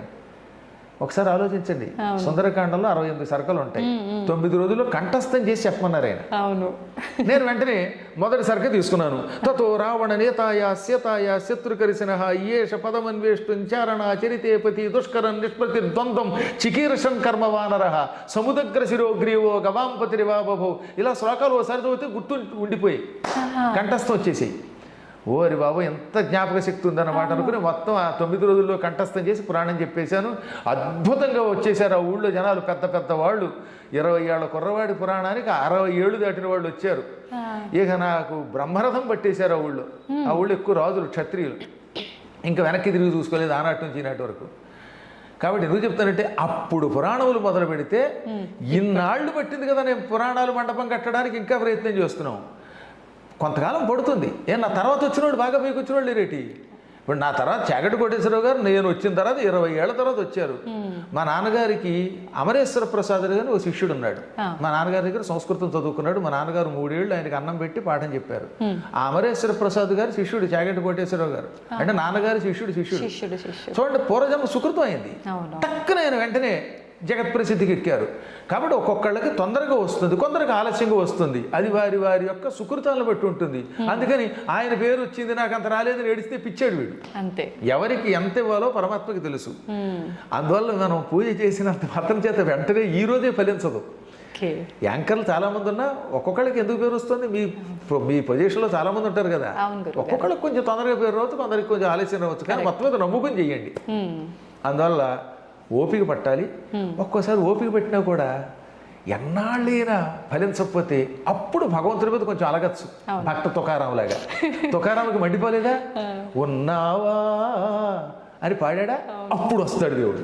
ఒకసారి ఆలోచించండి, సుందరకాండంలో 68 సర్కలు ఉంటాయి, 9 రోజుల్లో కంఠస్థం చేసి చెప్పమన్నారు ఆయన. నేను వెంటనే మొదటి సర్క తీసుకున్నాను. తతో రావణ నేతాయ శత్రుకరిసిన ఏష పదమన్వేష్టుంచారణ చరితేపతి దుష్కరం నిష్పతి ద్వంద్వం చికీర్షం కర్మవానర సముద్ర శిరోగ్రీవో గవాంపతిరివాబభో. ఇలా శ్లోకాలు ఒకసారి చదివితే గుర్తు ఉండిపోయి కంఠస్థం వచ్చేసాయి. ఓరి బాబు ఎంత జ్ఞాపక శక్తి ఉందన్నమాట అనుకుని మొత్తం ఆ 9 రోజుల్లో కంఠస్థం చేసి పురాణం చెప్పేశాను. అద్భుతంగా వచ్చేసారు ఆ ఊళ్ళో జనాలు, పెద్ద పెద్ద వాళ్ళు. 20 ఏళ్ల కుర్రవాడి పురాణానికి 60 ఏళ్ళు దాటిన వాళ్ళు వచ్చారు. ఇక నాకు బ్రహ్మరథం పట్టేశారు ఆ ఊళ్ళో. ఆ ఊళ్ళో ఎక్కువ రాజులు, క్షత్రియులు. ఇంకా వెనక్కి తిరిగి చూసుకోలేదు ఆనాటి నుంచి ఈనాటి వరకు. కాబట్టి ఎందుకు చెప్తానంటే అప్పుడు పురాణములు మొదలు పెడితే ఇన్నాళ్ళు పట్టింది కదా నేను పురాణాలు మండపం కట్టడానికి, ఇంకా ప్రయత్నం చేస్తున్నాం. కొంతకాలం పడుతుంది. నా తర్వాత వచ్చిన వాళ్ళు బాగా మీకు వచ్చిన వాళ్ళు లేరేటి. ఇప్పుడు నా తర్వాత చాగంటి కోటేశ్వరరావు గారు నేను వచ్చిన తర్వాత 20 ఏళ్ల తర్వాత వచ్చారు. మా నాన్నగారికి అమరేశ్వర ప్రసాద్ గారు ఓ శిష్యుడు ఉన్నాడు. మా నాన్నగారి దగ్గర సంస్కృతం చదువుకున్నాడు. మా నాన్నగారు 3 ఏళ్ళు ఆయనకి అన్నం పెట్టి పాఠం చెప్పారు. ఆ అమరేశ్వర ప్రసాద్ గారు శిష్యుడు చాగంటి కోటేశ్వరరావు గారు. అంటే నాన్నగారి శిష్యుడు. చూడండి, పూర్వజన్మ సుకృతం అయింది. టక్కున ఆయన వెంటనే జగత్ ప్రసిద్ధికి ఎక్కారు. కాబట్టి ఒక్కొక్కళ్ళకి తొందరగా వస్తుంది, కొందరికి ఆలస్యంగా వస్తుంది. అది వారి వారి యొక్క సుకృతాలను బట్టి ఉంటుంది. అందుకని ఆయన పేరు వచ్చింది నాకు అంత రాలేదని ఏడిస్తే పిచ్చాడు వీడు. అంతే, ఎవరికి ఎంత ఇవ్వాలో పరమాత్మకి తెలుసు. అందువల్ల మనం పూజ చేసినంత మాత్రం చేత వెంటనే ఈ రోజే ఫలించదు. యాంకర్లు చాలా మంది ఉన్నా ఒక్కొక్కళ్ళకి ఎందుకు పేరు వస్తుంది? మీ పొజిషన్లో చాలా మంది ఉంటారు కదా, ఒక్కొక్కళ్ళకి కొంచెం తొందరగా పేరు రావచ్చు, కొందరికి కొంచెం ఆలస్యం రావచ్చు. కానీ మొత్తం మీద నమ్ముకుని చెయ్యండి. అందువల్ల ఓపిక పట్టాలి. ఒక్కోసారి ఓపిక పెట్టినా కూడా ఎన్నాళ్ళైనా ఫలించకపోతే అప్పుడు భగవంతుడి మీద కొంచెం అలగచ్చు. భక్త తుకారాం లాగా. తుకారాంకి మండిపోలేదా? ఉన్నావా అని పాడా, అప్పుడు వస్తాడు దేవుడు.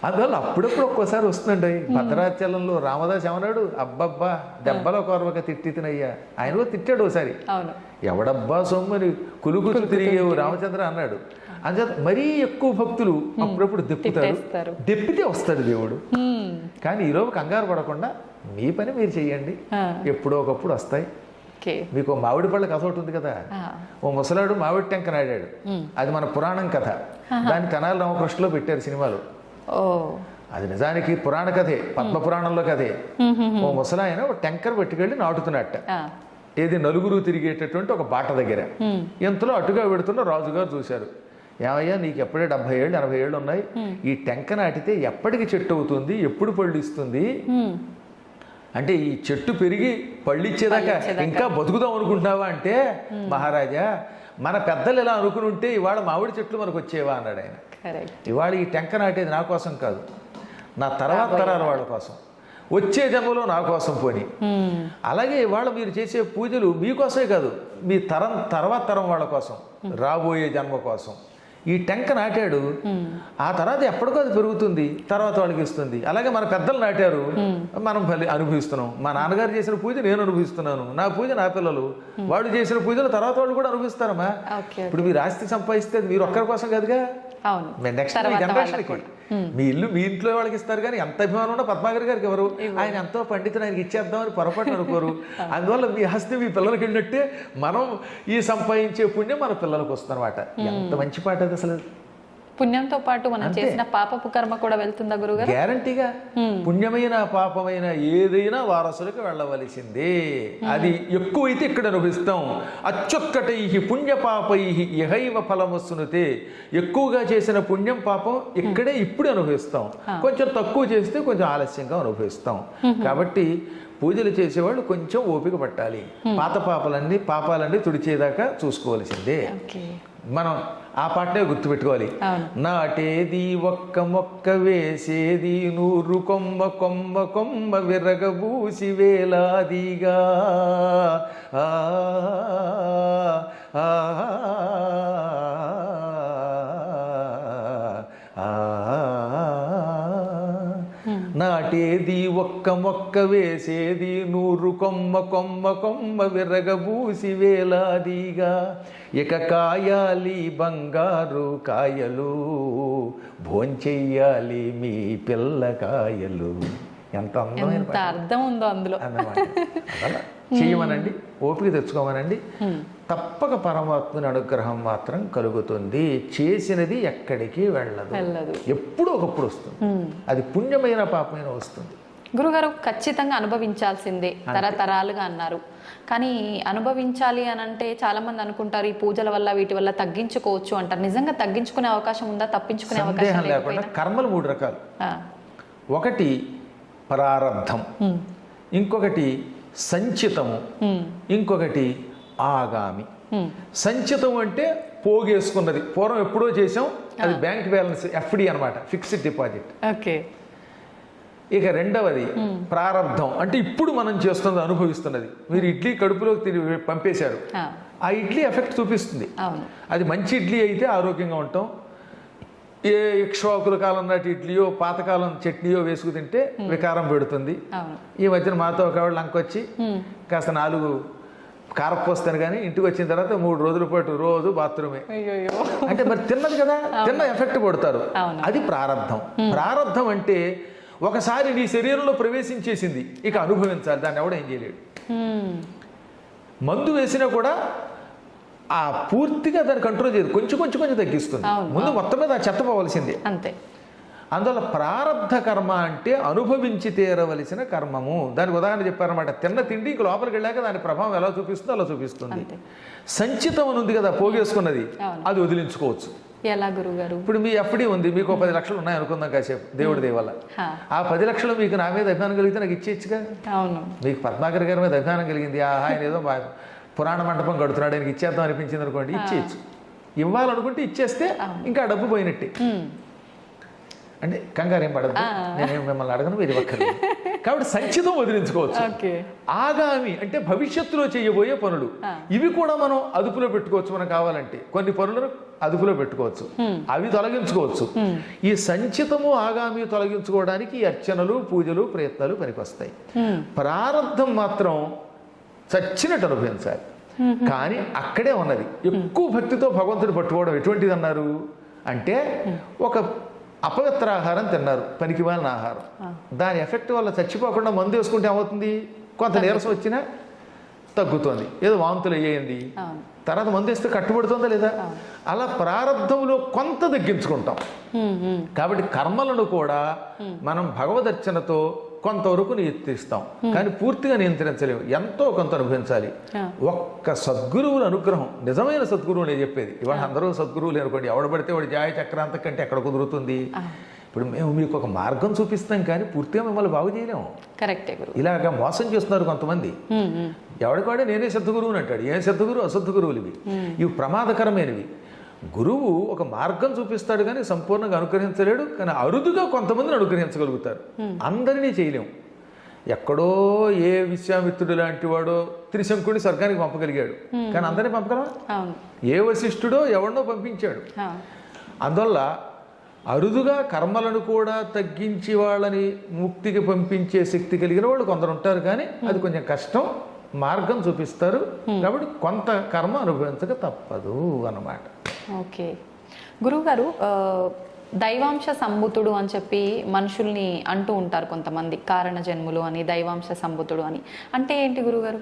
అందువల్ల అప్పుడప్పుడు ఒక్కోసారి వస్తుందండి. భద్రాచలంలో రామదాస్ ఏమన్నాడు? అబ్బబ్బా దెబ్బల కొరవక తిట్టినయ్యా. ఆయన కూడా తిట్టాడు ఒకసారి. ఎవడబ్బా సొమ్మని కులుగులు తిరిగేవు రామచంద్ర అన్నాడు. అంచేత మరీ ఎక్కువ భక్తులు అప్పుడప్పుడు దెప్పుతారు. దెప్పితే వస్తాడు దేవుడు. కానీ ఈరోజు కంగారు పడకుండా మీ పని మీరు చెయ్యండి, ఎప్పుడో ఒకప్పుడు వస్తాయి. మీకు మామిడి పళ్ళ కథ ఒకటి ఉంది కదా. ఓ ముసలాడు మామిడి టెంక నాడాడు. అది మన పురాణం కథ. దాన్ని తెనాలి రామకృష్ణలో పెట్టారు సినిమాలో. అది నిజానికి పురాణ కథే, పద్మ పురాణంలో కథే. ఓ ముసలాయన ఒక టెంకర్ పట్టుకెళ్ళి నాటుతున్నట్ట. ఏది నలుగురు తిరిగేటటువంటి ఒక బాట దగ్గర. ఎంతలో అటుగా పెడుతున్న రాజుగారు చూశారు. ఏమయ్యా నీకు ఎప్పుడే 70 ఏళ్ళు 80 ఏళ్ళు ఉన్నాయి, ఈ టెంక నాటితే ఎప్పటికి చెట్టు అవుతుంది, ఎప్పుడు పళ్ళు ఇస్తుంది? అంటే ఈ చెట్టు పెరిగి పళ్ళు ఇచ్చేదాకా ఇంకా బతుకుదాం అనుకుంటున్నావా అంటే, మహారాజా మన పెద్దలు ఎలా అనుకుని ఉంటే ఇవాళ మామిడి చెట్లు మనకు వచ్చేవా అన్నాడు ఆయన. ఇవాళ ఈ టెంక నాటేది నా కోసం కాదు, నా తర్వాత తరాల వాళ్ళ కోసం, వచ్చే జన్మలో నా కోసం పోని. అలాగే ఇవాళ మీరు చేసే పూజలు మీకోసమే కాదు, మీ తర్వాత తరం వాళ్ళ కోసం, రాబోయే జన్మ కోసం. ఈ టెంక నాటాడు, ఆ తర్వాత ఎప్పటికో అది పెరుగుతుంది, తర్వాత వాళ్ళకి ఇస్తుంది. అలాగే మన పెద్దలు నాటారు, మనం అనుభవిస్తున్నాం. మా నాన్నగారు చేసిన పూజ నేను అనుభవిస్తున్నాను, నా పూజ నా పిల్లలు, వాళ్ళు చేసిన పూజలు తర్వాత వాళ్ళు కూడా అనుభవిస్తారమ్మా. ఇప్పుడు మీరు ఆస్తి సంపాదిస్తే మీరు ఒక్కరి కోసం కాదుగా, నెక్స్ట్ జనరేషన్కి. మీ ఇల్లు మీ ఇంట్లో వాళ్ళకి ఇస్తారు. కానీ ఎంత అభిమానం ఉన్నా పద్మాగర్ గారికి ఎవరు, ఆయన ఎంతో పండితులు, ఆయనకి ఇచ్చేద్దామని పొరపాటు అనుకోరు. అందువల్ల మీ హస్తి మీ పిల్లలకి వెళ్ళినట్టే మనం ఈ సంపాదించే పుణ్యం మన పిల్లలకు వస్తుంది అనమాట. ఎంత మంచి పాట అది అసలు. పుణ్యంతో పాటు మనం చేసిన పాపపు కర్మ కూడా వెళ్తుందా గురుగారు? గ్యారంటీగా. పుణ్యమైన పాపమైన ఏదైనా వారసులకు వెళ్ళవలసిందే. అది ఎక్కువైతే ఇక్కడ అనుభవిస్తాం. అచ్చొక్కటై పుణ్యపాపై ఇహైవ ఫలమొస్తునుతే. ఎక్కువగా చేసిన పుణ్యం పాపం ఇక్కడే ఇప్పుడు అనుభవిస్తాం, కొంచెం తక్కువ చేస్తే కొంచెం ఆలస్యంగా అనుభవిస్తాం. కాబట్టి పూజలు చేసేవాళ్ళు కొంచెం ఓపిక పట్టాలి. పాత పాపాలన్నీ తుడిచేదాకా చూసుకోవాల్సిందే. మనం ఆ పాటనే గుర్తుపెట్టుకోవాలి. నాటేది ఒక్క మొక్క, వేసేది 100 కొమ్మ, కొమ్మ కొమ్మ విరగబూసి వేలాదిగా. నాటేది ఒక్క మొక్క, వేసేది 100 కొమ్మ, కొమ్మ కొమ్మ విరగబూసి వేలాదిగా. ఇక కాయాలి బంగారు కాయలు, భోంచెయ్యాలి మీ పిల్లకాయలు. ఎంత అర్థం ఉందో అందులో అన్నమాట. చెయ్యమనండి, ఓపిక తెచ్చుకోమనండి, తప్పక పరమాత్మని అనుగ్రహం మాత్రం కలుగుతుంది. చేసినది ఎక్కడికి వెళ్ళదు, ఎప్పుడూ ఒకప్పుడు వస్తుంది. అది పుణ్యమైన పాపమైన వస్తుంది. గురుగారు ఖచ్చితంగా అనుభవించాల్సిందే, తరతరాలుగా అన్నారు. కానీ అనుభవించాలి అని అంటే చాలా మంది అనుకుంటారు ఈ పూజల వల్ల వీటి వల్ల తగ్గించుకోవచ్చు అంటారు. నిజంగా తగ్గించుకునే అవకాశం ఉందా? తప్పించుకునే అవకాశం లేకుండా కర్మలు 3 రకాలు. ఒకటి ప్రారబ్ధం, ఇంకొకటి సంచితము, ఇంకొకటి ఆగామి. సంచితం అంటే పోగేసుకున్నది. పూర్వం ఎప్పుడో చేసాం, అది బ్యాంక్ బ్యాలెన్స్, ఎఫ్డి అనమాట, ఫిక్స్డ్ డిపాజిట్. ఓకే. ఇక రెండవది ప్రారంధం, అంటే ఇప్పుడు మనం చేస్తున్నది, అనుభవిస్తున్నది. మీరు ఇడ్లీ కడుపులోకి పంపేశారు, ఆ ఇడ్లీ ఎఫెక్ట్ చూపిస్తుంది. అది మంచి ఇడ్లీ అయితే ఆరోగ్యంగా ఉంటాం. ఏ ఇక్ష్వాకుల కాలం నాటి ఇడ్లీయో పాతకాలం చట్నీయో వేసుకు తింటే వికారం పెడుతుంది. ఈ మధ్యన మాతో ఒక ఆవిడ లంకొచ్చి కాస్త 4 కారపోస్తాను కానీ ఇంటికి వచ్చిన తర్వాత 3 రోజుల పాటు రోజు బాత్రూమే. అంటే మరి తిన్నది కదా, తిన్న ఎఫెక్ట్ పడతారు. అది ప్రారంధం. ప్రారంధం అంటే ఒకసారి నీ శరీరంలో ప్రవేశించేసింది, ఇక అనుభవించాలి, దాన్ని ఎవడ ఏం చేయలేడు. మందు వేసినా కూడా ఆ పూర్తిగా దాన్ని కంట్రోల్ చేయదు, కొంచెం కొంచెం కొంచెం తగ్గిస్తుంది. ముందు మొత్తం మీద చెత్త పోవలసిందే. అంతే. అందువల్ల ప్రారబ్ధ కర్మ అంటే అనుభవించి తీరవలసిన కర్మము. దానికి ఉదాహరణ చెప్పారన్నమాట. తిన్న తిండి ఇంక లోపలికి వెళ్ళాక దాని ప్రభావం ఎలా చూపిస్తుందో అలా చూపిస్తుంది. సంచితం అని ఉంది కదా, పోగేసుకున్నది, అది వదిలించుకోవచ్చు. ఎలా గురుగారు? ఇప్పుడు మీ ఎఫ్డి ఉంది, మీకు 10 లక్షలు ఉన్నాయి అనుకుందాం కాసేపు, దేవుడి దేవల్ల ఆ 10 లక్షలు మీకు నా మీద అభిమానం కలిగితే నాకు ఇచ్చేయచ్చుగా. మీకు పద్మాకర్ గారి మీద అభిమానం కలిగింది, ఆయన ఏదో పురాణ మండపం కడుతున్నాడు, ఆయనకి ఇచ్చేద్దాం అనిపించింది అనుకోండి, ఇచ్చేయచ్చు. ఇవ్వాలనుకుంటే ఇచ్చేస్తే ఇంకా డబ్బు పోయినట్టే. అంటే కంగారు ఏం పడదు, నేనేం మిమ్మల్ని అడగను, మీరు ఒక్కరు. కాబట్టి సంచితం వదిలించుకోవచ్చు. ఆగామి అంటే భవిష్యత్తులో చేయబోయే పనులు, ఇవి కూడా మనం అదుపులో పెట్టుకోవచ్చు. మనం కావాలంటే కొన్ని పనులను అదుపులో పెట్టుకోవచ్చు, అవి తొలగించుకోవచ్చు. ఈ సంచితము ఆగామి తొలగించుకోవడానికి అర్చనలు, పూజలు, ప్రయత్నాలు పనికొస్తాయి. ప్రారంధం మాత్రం చచ్చినట్టు అనుభవించాలి. కానీ అక్కడే ఉన్నది. ఎక్కువ భక్తితో భగవంతుడు పట్టుకోవడం ఎటువంటిది అన్నారు అంటే, ఒక అపవిత్ర ఆహారం తిన్నారు, పనికిమాలిన ఆహారం, దాని ఎఫెక్ట్ వల్ల చచ్చిపోకుండా మందు వేసుకుంటే ఏమవుతుంది, కొంత నీరసం వచ్చినా తగ్గుతుంది, ఏదో వాంతులు అయ్యేయండి, తర్వాత మందు వేస్తే కట్టుబడుతుందా లేదా. అలా ప్రారంధంలో కొంత తగ్గించుకుంటాం. కాబట్టి కర్మలను కూడా మనం భగవదర్చనతో కొంతవరకు నియంత్రిస్తాం, కానీ పూర్తిగా నియంత్రించలేము, ఎంతో కొంత అనుభవించాలి. ఒక్క సద్గురువుల అనుగ్రహం, నిజమైన సద్గురువు నేను చెప్పేది. ఇవాళ అందరూ సద్గురువులు అనుకోండి, ఎవడ పడితే వాడు జాయ చక్రాంత కంటే ఎక్కడ కుదురుతుంది. ఇప్పుడు మేము మీకు ఒక మార్గం చూపిస్తాం, కానీ పూర్తిగా మిమ్మల్ని బాగు చేయలేము. కరెక్టే. ఇలాగా మోసం చేస్తున్నారు కొంతమంది. ఎవడికాడే నేనే సద్గురువుని అంటాడు. ఏం సద్గురువు? అసద్దు గురువులు ఇవి. ఇవి ప్రమాదకరమైనవి. గురువు ఒక మార్గం చూపిస్తాడు కానీ సంపూర్ణంగా అనుగ్రహించలేడు. కానీ అరుదుగా కొంతమందిని అనుగ్రహించగలుగుతారు, అందరినీ చేయలేము. ఎక్కడో ఏ విశ్వామిత్రుడు లాంటి వాడో త్రిశంకుడిని స్వర్గానికి పంపగలిగాడు, కానీ అందరినీ పంపగలవా? ఏ వశిష్ఠుడో ఎవరినో పంపించాడు. అందువల్ల అరుదుగా కర్మలను కూడా తగ్గించి వాళ్ళని ముక్తికి పంపించే శక్తి కలిగిన వాళ్ళు కొందరు ఉంటారు, కానీ అది కొంచెం కష్టం. మార్గం చూపిస్తారు, కాబట్టి కొంత కర్మ అనుభవించక తప్పదు అన్నమాట. ఓకే గురువుగారు, దైవాంశ సంభూతుడు అని చెప్పి మనుషుల్ని అంటూ ఉంటారు కొంతమంది, కారణ జన్ములు అని, దైవాంశ సంభూతుడు అని. అంటే ఏంటి గురుగారు?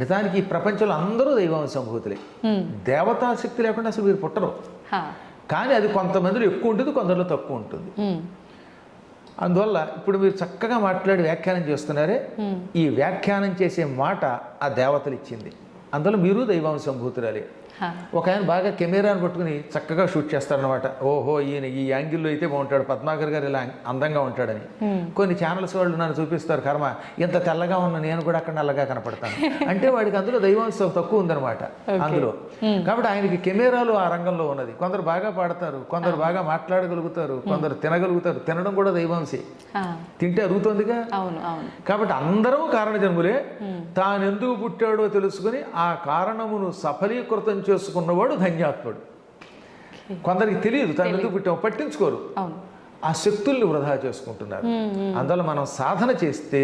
నిజానికి ఈ ప్రపంచంలో అందరూ దైవాంశ సంభూతులే. దేవతా శక్తి లేకుండా అసలు మీరు పుట్టరు. కానీ అది కొంతమందిలో ఎక్కువ ఉంటుంది, కొందరిలో తక్కువ ఉంటుంది. అందువల్ల ఇప్పుడు మీరు చక్కగా మాట్లాడి వ్యాఖ్యానం చేస్తున్నారే, ఈ వ్యాఖ్యానం చేసే మాట ఆ దేవతలు ఇచ్చింది. అందువల్ల మీరు దైవాంశ సంభూతురాలే. ఒక ఆయన బాగా కెమెరాను పట్టుకుని చక్కగా షూట్ చేస్తారనమాట. ఓహో ఈయన ఈ యాంగిల్లో అయితే బాగుంటాడు, పద్మాకర్ గారు ఇలా అందంగా ఉంటాడని. కొన్ని ఛానల్స్ వాళ్ళు నన్ను చూపిస్తారు, కర్మ ఇంత తెల్లగా ఉన్న నేను కూడా అక్కడ నల్లగా కనపడతాను అంటే వాడికి అందులో దైవాంశం తక్కువ ఉందనమాట అందులో. కాబట్టి ఆయనకి కెమెరాలు ఆ రంగంలో ఉన్నది. కొందరు బాగా పాడతారు, కొందరు బాగా మాట్లాడగలుగుతారు, కొందరు తినగలుగుతారు. తినడం కూడా దైవాంశే, తింటే అరుగుతుందిగా. కాబట్టి అందరం కారణ జన్ములే. తానెందుకు పుట్టాడో తెలుసుకుని ఆ కారణమును సఫలీకృతం చేసుకున్నవాడు ధన్యాత్ముడు. కొందరికి తెలియదు తాను ఎందుకు పుట్టామో, పట్టించుకోరు, ఆ శక్తుల్ని వృధా చేసుకుంటున్నారు. అందువల్ల మనం సాధన చేస్తే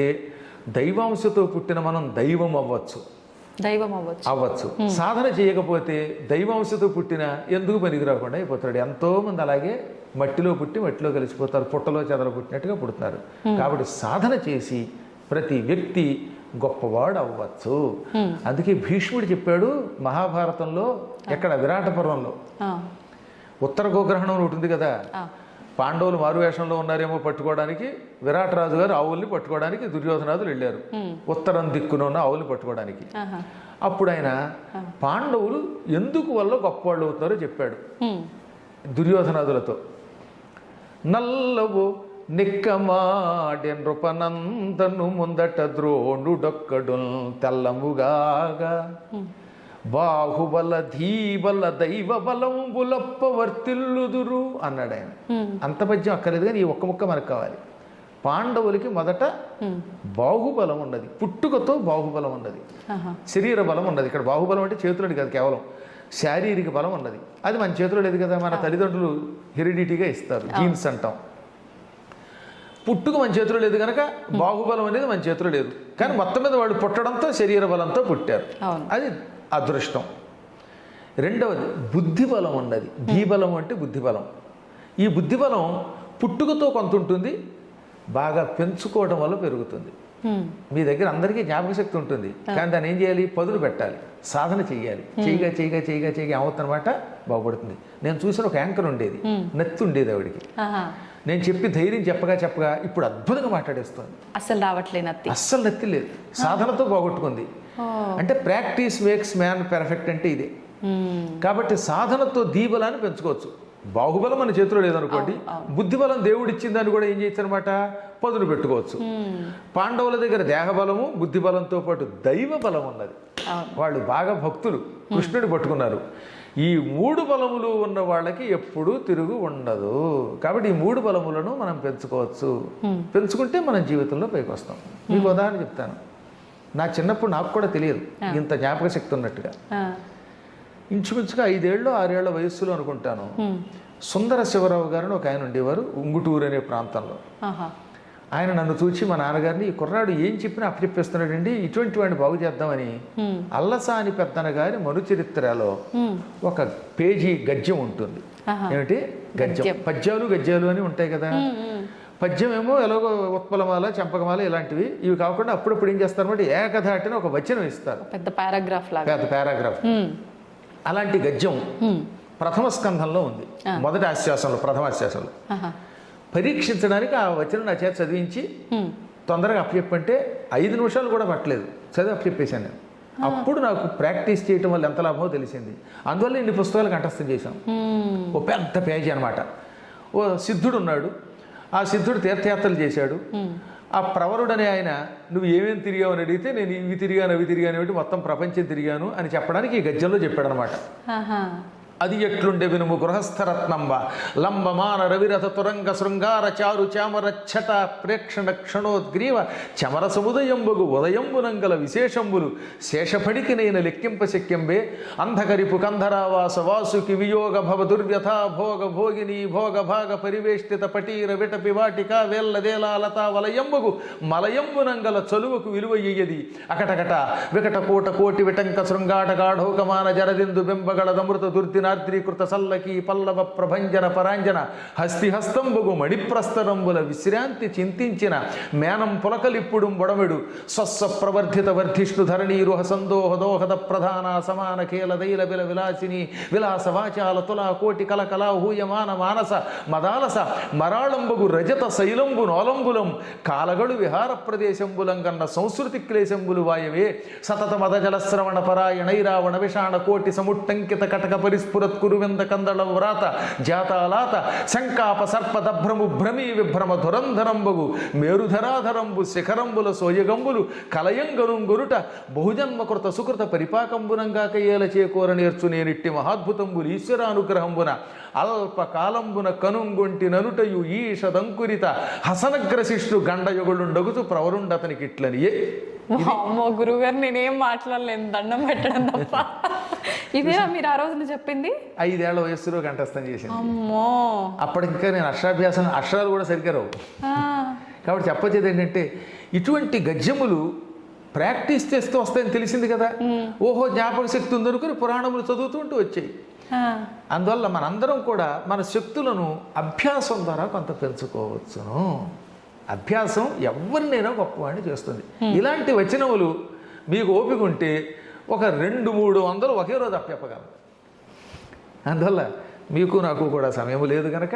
దైవాంశతో పుట్టిన మనం దైవం అవ్వచ్చు. సాధన చేయకపోతే దైవాంశతో పుట్టిన ఎందుకు పనికి రాకుండా అయిపోతాడు. ఎంతో మంది అలాగే మట్టిలో పుట్టి మట్టిలో కలిసిపోతారు, పుట్టలో చెదలు పుట్టినట్టుగా పుడుతున్నారు. కాబట్టి సాధన చేసి ప్రతి వ్యక్తి గొప్పవాడు అవ్వచ్చు. అందుకే భీష్ముడు చెప్పాడు మహాభారతంలో, ఎక్కడ విరాట పర్వంలో, ఉత్తర గోగ్రహణం ఉంటుంది కదా, పాండవులు మారువేషంలో ఉన్నారేమో పట్టుకోవడానికి, విరాటరాజు గారు ఆవుల్ని పట్టుకోవడానికి దుర్యోధనాదులు వెళ్ళారు ఉత్తరం దిక్కున ఉన్న ఆవుల్ని పట్టుకోవడానికి. అప్పుడు ఆయన పాండవులు ఎందుకు వల్ల గొప్పవాళ్ళు అవుతారో చెప్పాడు దుర్యోధనాదులతో. నల్లవు నిక్కమాడె నృపనందను ముందట ద్రోణుడొక్కడు తెల్లముగాగా బాహుబల ధీబల దైవ బలంబులప్ప వర్తిల్లుదురు అన్నాడు ఆయన. అంత పద్యం అక్కర్లేదు, కానీ ఈ ఒక్క ముక్క మనకు కావాలి. పాండవులకి మొదట బాహుబలం ఉన్నది, పుట్టుకతో బాహుబలం ఉన్నది, శరీర బలం ఉన్నది. ఇక్కడ బాహుబలం అంటే చేతులని కాదు, కేవలం శారీరక బలం ఉన్నది. అది మన చేతిలో లేదు కదా, మన తల్లిదండ్రులు హెరిడిటీగా ఇస్తారు, జీన్స్ అంటాం. పుట్టుక మన చేతిలో లేదు కనుక బాహుబలం అనేది మన చేతిలో లేదు. కానీ మొత్తం మీద వాళ్ళు పుట్టడంతో శరీర బలంతో పుట్టారు, అది అదృష్టం. రెండవది బుద్ధిబలం ఉన్నది. ధీబలం అంటే బుద్ధిబలం. ఈ బుద్ధిబలం పుట్టుకతో కొంత ఉంటుంది, బాగా పెంచుకోవడం వల్ల పెరుగుతుంది. మీ దగ్గర అందరికీ జ్ఞాపక శక్తి ఉంటుంది, కానీ దాన్ని ఏం చేయాలి? పదులు పెట్టాలి, సాధన చెయ్యాలి. చేయగా చేయగా చేయగా చేయగా ఏమవుతుందన్నమాట, బాగుపడుతుంది. నేను చూసిన ఒక యాంకర్ ఉండేది, నత్తి ఉండేది ఆవిడికి. నేను చెప్పి ధైర్యం చెప్పగా చెప్పగా ఇప్పుడు అద్భుతంగా మాట్లాడేస్తుంది. అస్సలు రావట్లేదు నత్తి, అస్సలు నత్తి లేదు, సాధనతో బాగొట్టుకుంది. అంటే ప్రాక్టీస్ మేక్స్ మ్యాన్ పెర్ఫెక్ట్ అంటే ఇదే. కాబట్టి సాధనతో దీబలాన్ని పెంచుకోవచ్చు. బాహుబలం మన చేతిలో లేదనుకోండి, బుద్ధిబలం దేవుడిచ్చిందని కూడా ఏం చేయొచ్చు అనమాట, పదును పెట్టుకోవచ్చు. పాండవుల దగ్గర దేహబలము బుద్ధిబలంతో పాటు దైవ బలం ఉన్నది. వాళ్ళు బాగా భక్తులు, కృష్ణుడి పట్టుకున్నారు. ఈ 3 బలములు ఉన్న వాళ్ళకి ఎప్పుడూ తిరుగు ఉండదు. కాబట్టి ఈ 3 బలములను మనం పెంచుకోవచ్చు. పెంచుకుంటే మనం జీవితంలో పైకి వస్తాం. మీకు ఉదాహరణ చెప్తాను. నా చిన్నప్పుడు నాకు కూడా తెలియదు ఇంత జ్ఞాపక శక్తి ఉన్నట్టుగా. ఇంచుమించుగా 5 ఏళ్ళు 6 ఏళ్ల వయస్సులో అనుకుంటాను, సుందర శివరావు గారిని ఒక ఆయన ఉండేవారు ఉంగుటూరు అనే ప్రాంతంలో. ఆయన నన్ను చూచి మా నాన్నగారిని, ఈ కుర్రాడు ఏం చెప్పినా అప్పచెప్పేస్తున్నాడండి, ఇటువంటి వాడిని బాగు చేద్దామని అల్లసాని పెద్దన గారి మనుచరిత్రలో ఒక పేజీ గద్యం ఉంటుంది. ఏమిటి గద్యం? పద్యాలు గద్యాలు అని ఉంటాయి కదా. పద్యం ఏమో ఎలాగో ఉత్పలమాల చంపకమాల ఇలాంటివి. ఇవి కాకుండా అప్పుడప్పుడు ఏం చేస్తారన్నమాట, ఏకధాటిని ఒక వచనం ఇస్తారు, పెద్ద పారాగ్రాఫ్ లాగా. పెద్ద పారాగ్రాఫ్. అలాంటి గద్యం ప్రథమ స్కంధంలో ఉంది, మొదటి ఆశ్వాసంలో, ప్రథమ ఆశ్వాసంలో. పరీక్షించడానికి ఆ వచనం నా చేత చదివించి తొందరగా అప్పచెప్పంటే 5 నిమిషాలు కూడా పట్టలేదు, చదివి అప్పచెప్పేశాను నేను. అప్పుడు నాకు ప్రాక్టీస్ చేయటం వల్ల ఎంత లాభమో తెలిసింది. అందువల్ల ఇన్ని పుస్తకాలు కంఠస్థం చేశాం. ఓ పెద్ద పేజీ అనమాట. ఓ సిద్ధుడు ఉన్నాడు, ఆ సిద్ధుడు తీర్థయాత్రలు చేశాడు. ఆ ప్రవరుడనే ఆయన, నువ్వు ఏమేమి తిరిగావు అని అడిగితే, నేను ఇవి తిరిగాను అవి తిరిగాను ఏమిటి, మొత్తం ప్రపంచం తిరిగాను అని చెప్పడానికి ఈ గద్యంలో చెప్పాడు అనమాట. అది ఎట్లుండే వినుము గృహస్థరత్నంబ లంబమాన రవిరథ తురంగ శృంగార చారు చామర ఛట ప్రేక్షణ క్షణోద్గ్రీవ చమర సముదయంబుగు ఉదయంబునంగల విశేషంబులు శేషపడికి నేను లెక్కింప శక్యంబే అంధకరిపు కంధరావాస వాసుకి వియోగ భవ దుర్వ్యథా భోగ భోగిని భోగ భాగ పరివేష్టిత పటీర విటపి వాటిక వేల్లదేలా లతా వలయంబుగు మలయంబునంగల చలువకు విలువయ్యది అకటకట వికట కోట కోటి విటంక శృంగాట గాఢోకమాన జరదిందు బింబగళదమృత దుర్దిన నాద్రీకృత సల్లకి పల్లవ ప్రభంజన పరాంజన హస్తిహస్తంబుగు మణిప్రస్తరంబుల విశ్రాంతి చింతించిన మేనం పులకలిప్పుడు బొడమెడు స్వస్వ ప్రవర్ధిత వర్ధిష్ణు ధరణీరుహ సందోహ దోహద ప్రధాన సమాన ఖేల దైల బిల విలాసిని విలాస వాచాల తులా కోటి కలకలా హూయమాన మానస మదాలస మరాళంబుగు రజత శైలంబు నోలంబులం కాలగడు విహార ప్రదేశంబులంగన్న సంస్కృతి క్లేశంబులు వాయవే సతత మదజలశ్రవణ పరాయణైరావణ విషాణ కోటి సముట్టంకిత కటక పరిస్ఫురత్ కురువింద కందళ వ్రాత జాతాలాత శంకాప సర్పదభ్రము భ్రమీ విభ్రమ ధురంధరంబగు మేరుధరాధరంబు శిఖరంబుల సోయగంబులు కలయంగనుంగొరుట బహుజన్మకృత సుకృత పరిపాకంబునంగా కయ్యేల చేకూర నేర్చు నేనిట్టి మహాద్భుతంబులు ఈశ్వరానుగ్రహంబున అల్పకాలంబున కనుంగొంటి ననుటయు ఈషదంకురిత హసనగ్రశిష్ణు గండయుగులుండగుతూ ప్రవరుండతనికి ఇట్లనియే. అమ్మో గురువుగారు, నేనేం మాట్లాడలేను, దండం పెట్టడం తప్ప. ఇదేనా మీరు ఆ రోజున చెప్పింది? 5 ఏళ్ల వయస్సులో కంఠస్థం చేసింది. అమ్మో, అప్పటికా నేను అక్షరాలు కూడా సరిగ్గా రావు. కాబట్టి చెప్పొచ్చేది ఏంటంటే, ఇటువంటి గద్యములు ప్రాక్టీస్ చేస్తూ వస్తాయని తెలిసింది కదా. ఓహో, జ్ఞాపక శక్తి ఉందనుకుని పురాణములు చదువుతుంటూ వచ్చాయి. అందువల్ల మనందరం కూడా మన శక్తులను అభ్యాసం ద్వారా కొంత పెంచుకోవచ్చును. అభ్యాసం ఎవరినైనా గొప్పవాడిని చేస్తుంది. ఇలాంటి వచనములు మీకు ఓపిక ఉంటే ఒక 200-300 ఒకే రోజు అప్పచెప్పగలరు. అందువల్ల మీకు నాకు కూడా సమయం లేదు కనుక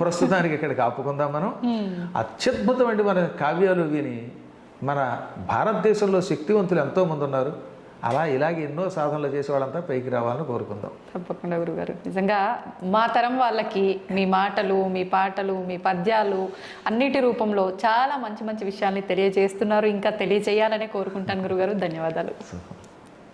ప్రస్తుతానికి ఇక్కడికి ఆపుకుందాం. మనం అత్యద్భుతమైన మన కావ్యాలు విని మన భారతదేశంలో శక్తివంతులు ఎంతోమంది ఉన్నారు. అలా ఇలాగే ఎన్నో సాధనలు చేసే వాళ్ళంతా పైకి రావాలని కోరుకుందాం. తప్పకుండా గురుగారు. నిజంగా మా తరం వాళ్ళకి మీ మాటలు, మీ పాటలు, మీ పద్యాలు అన్నిటి రూపంలో చాలా మంచి మంచి విషయాల్ని తెలియజేస్తున్నారు. ఇంకా తెలియజేయాలని కోరుకుంటాను గురుగారు. ధన్యవాదాలు.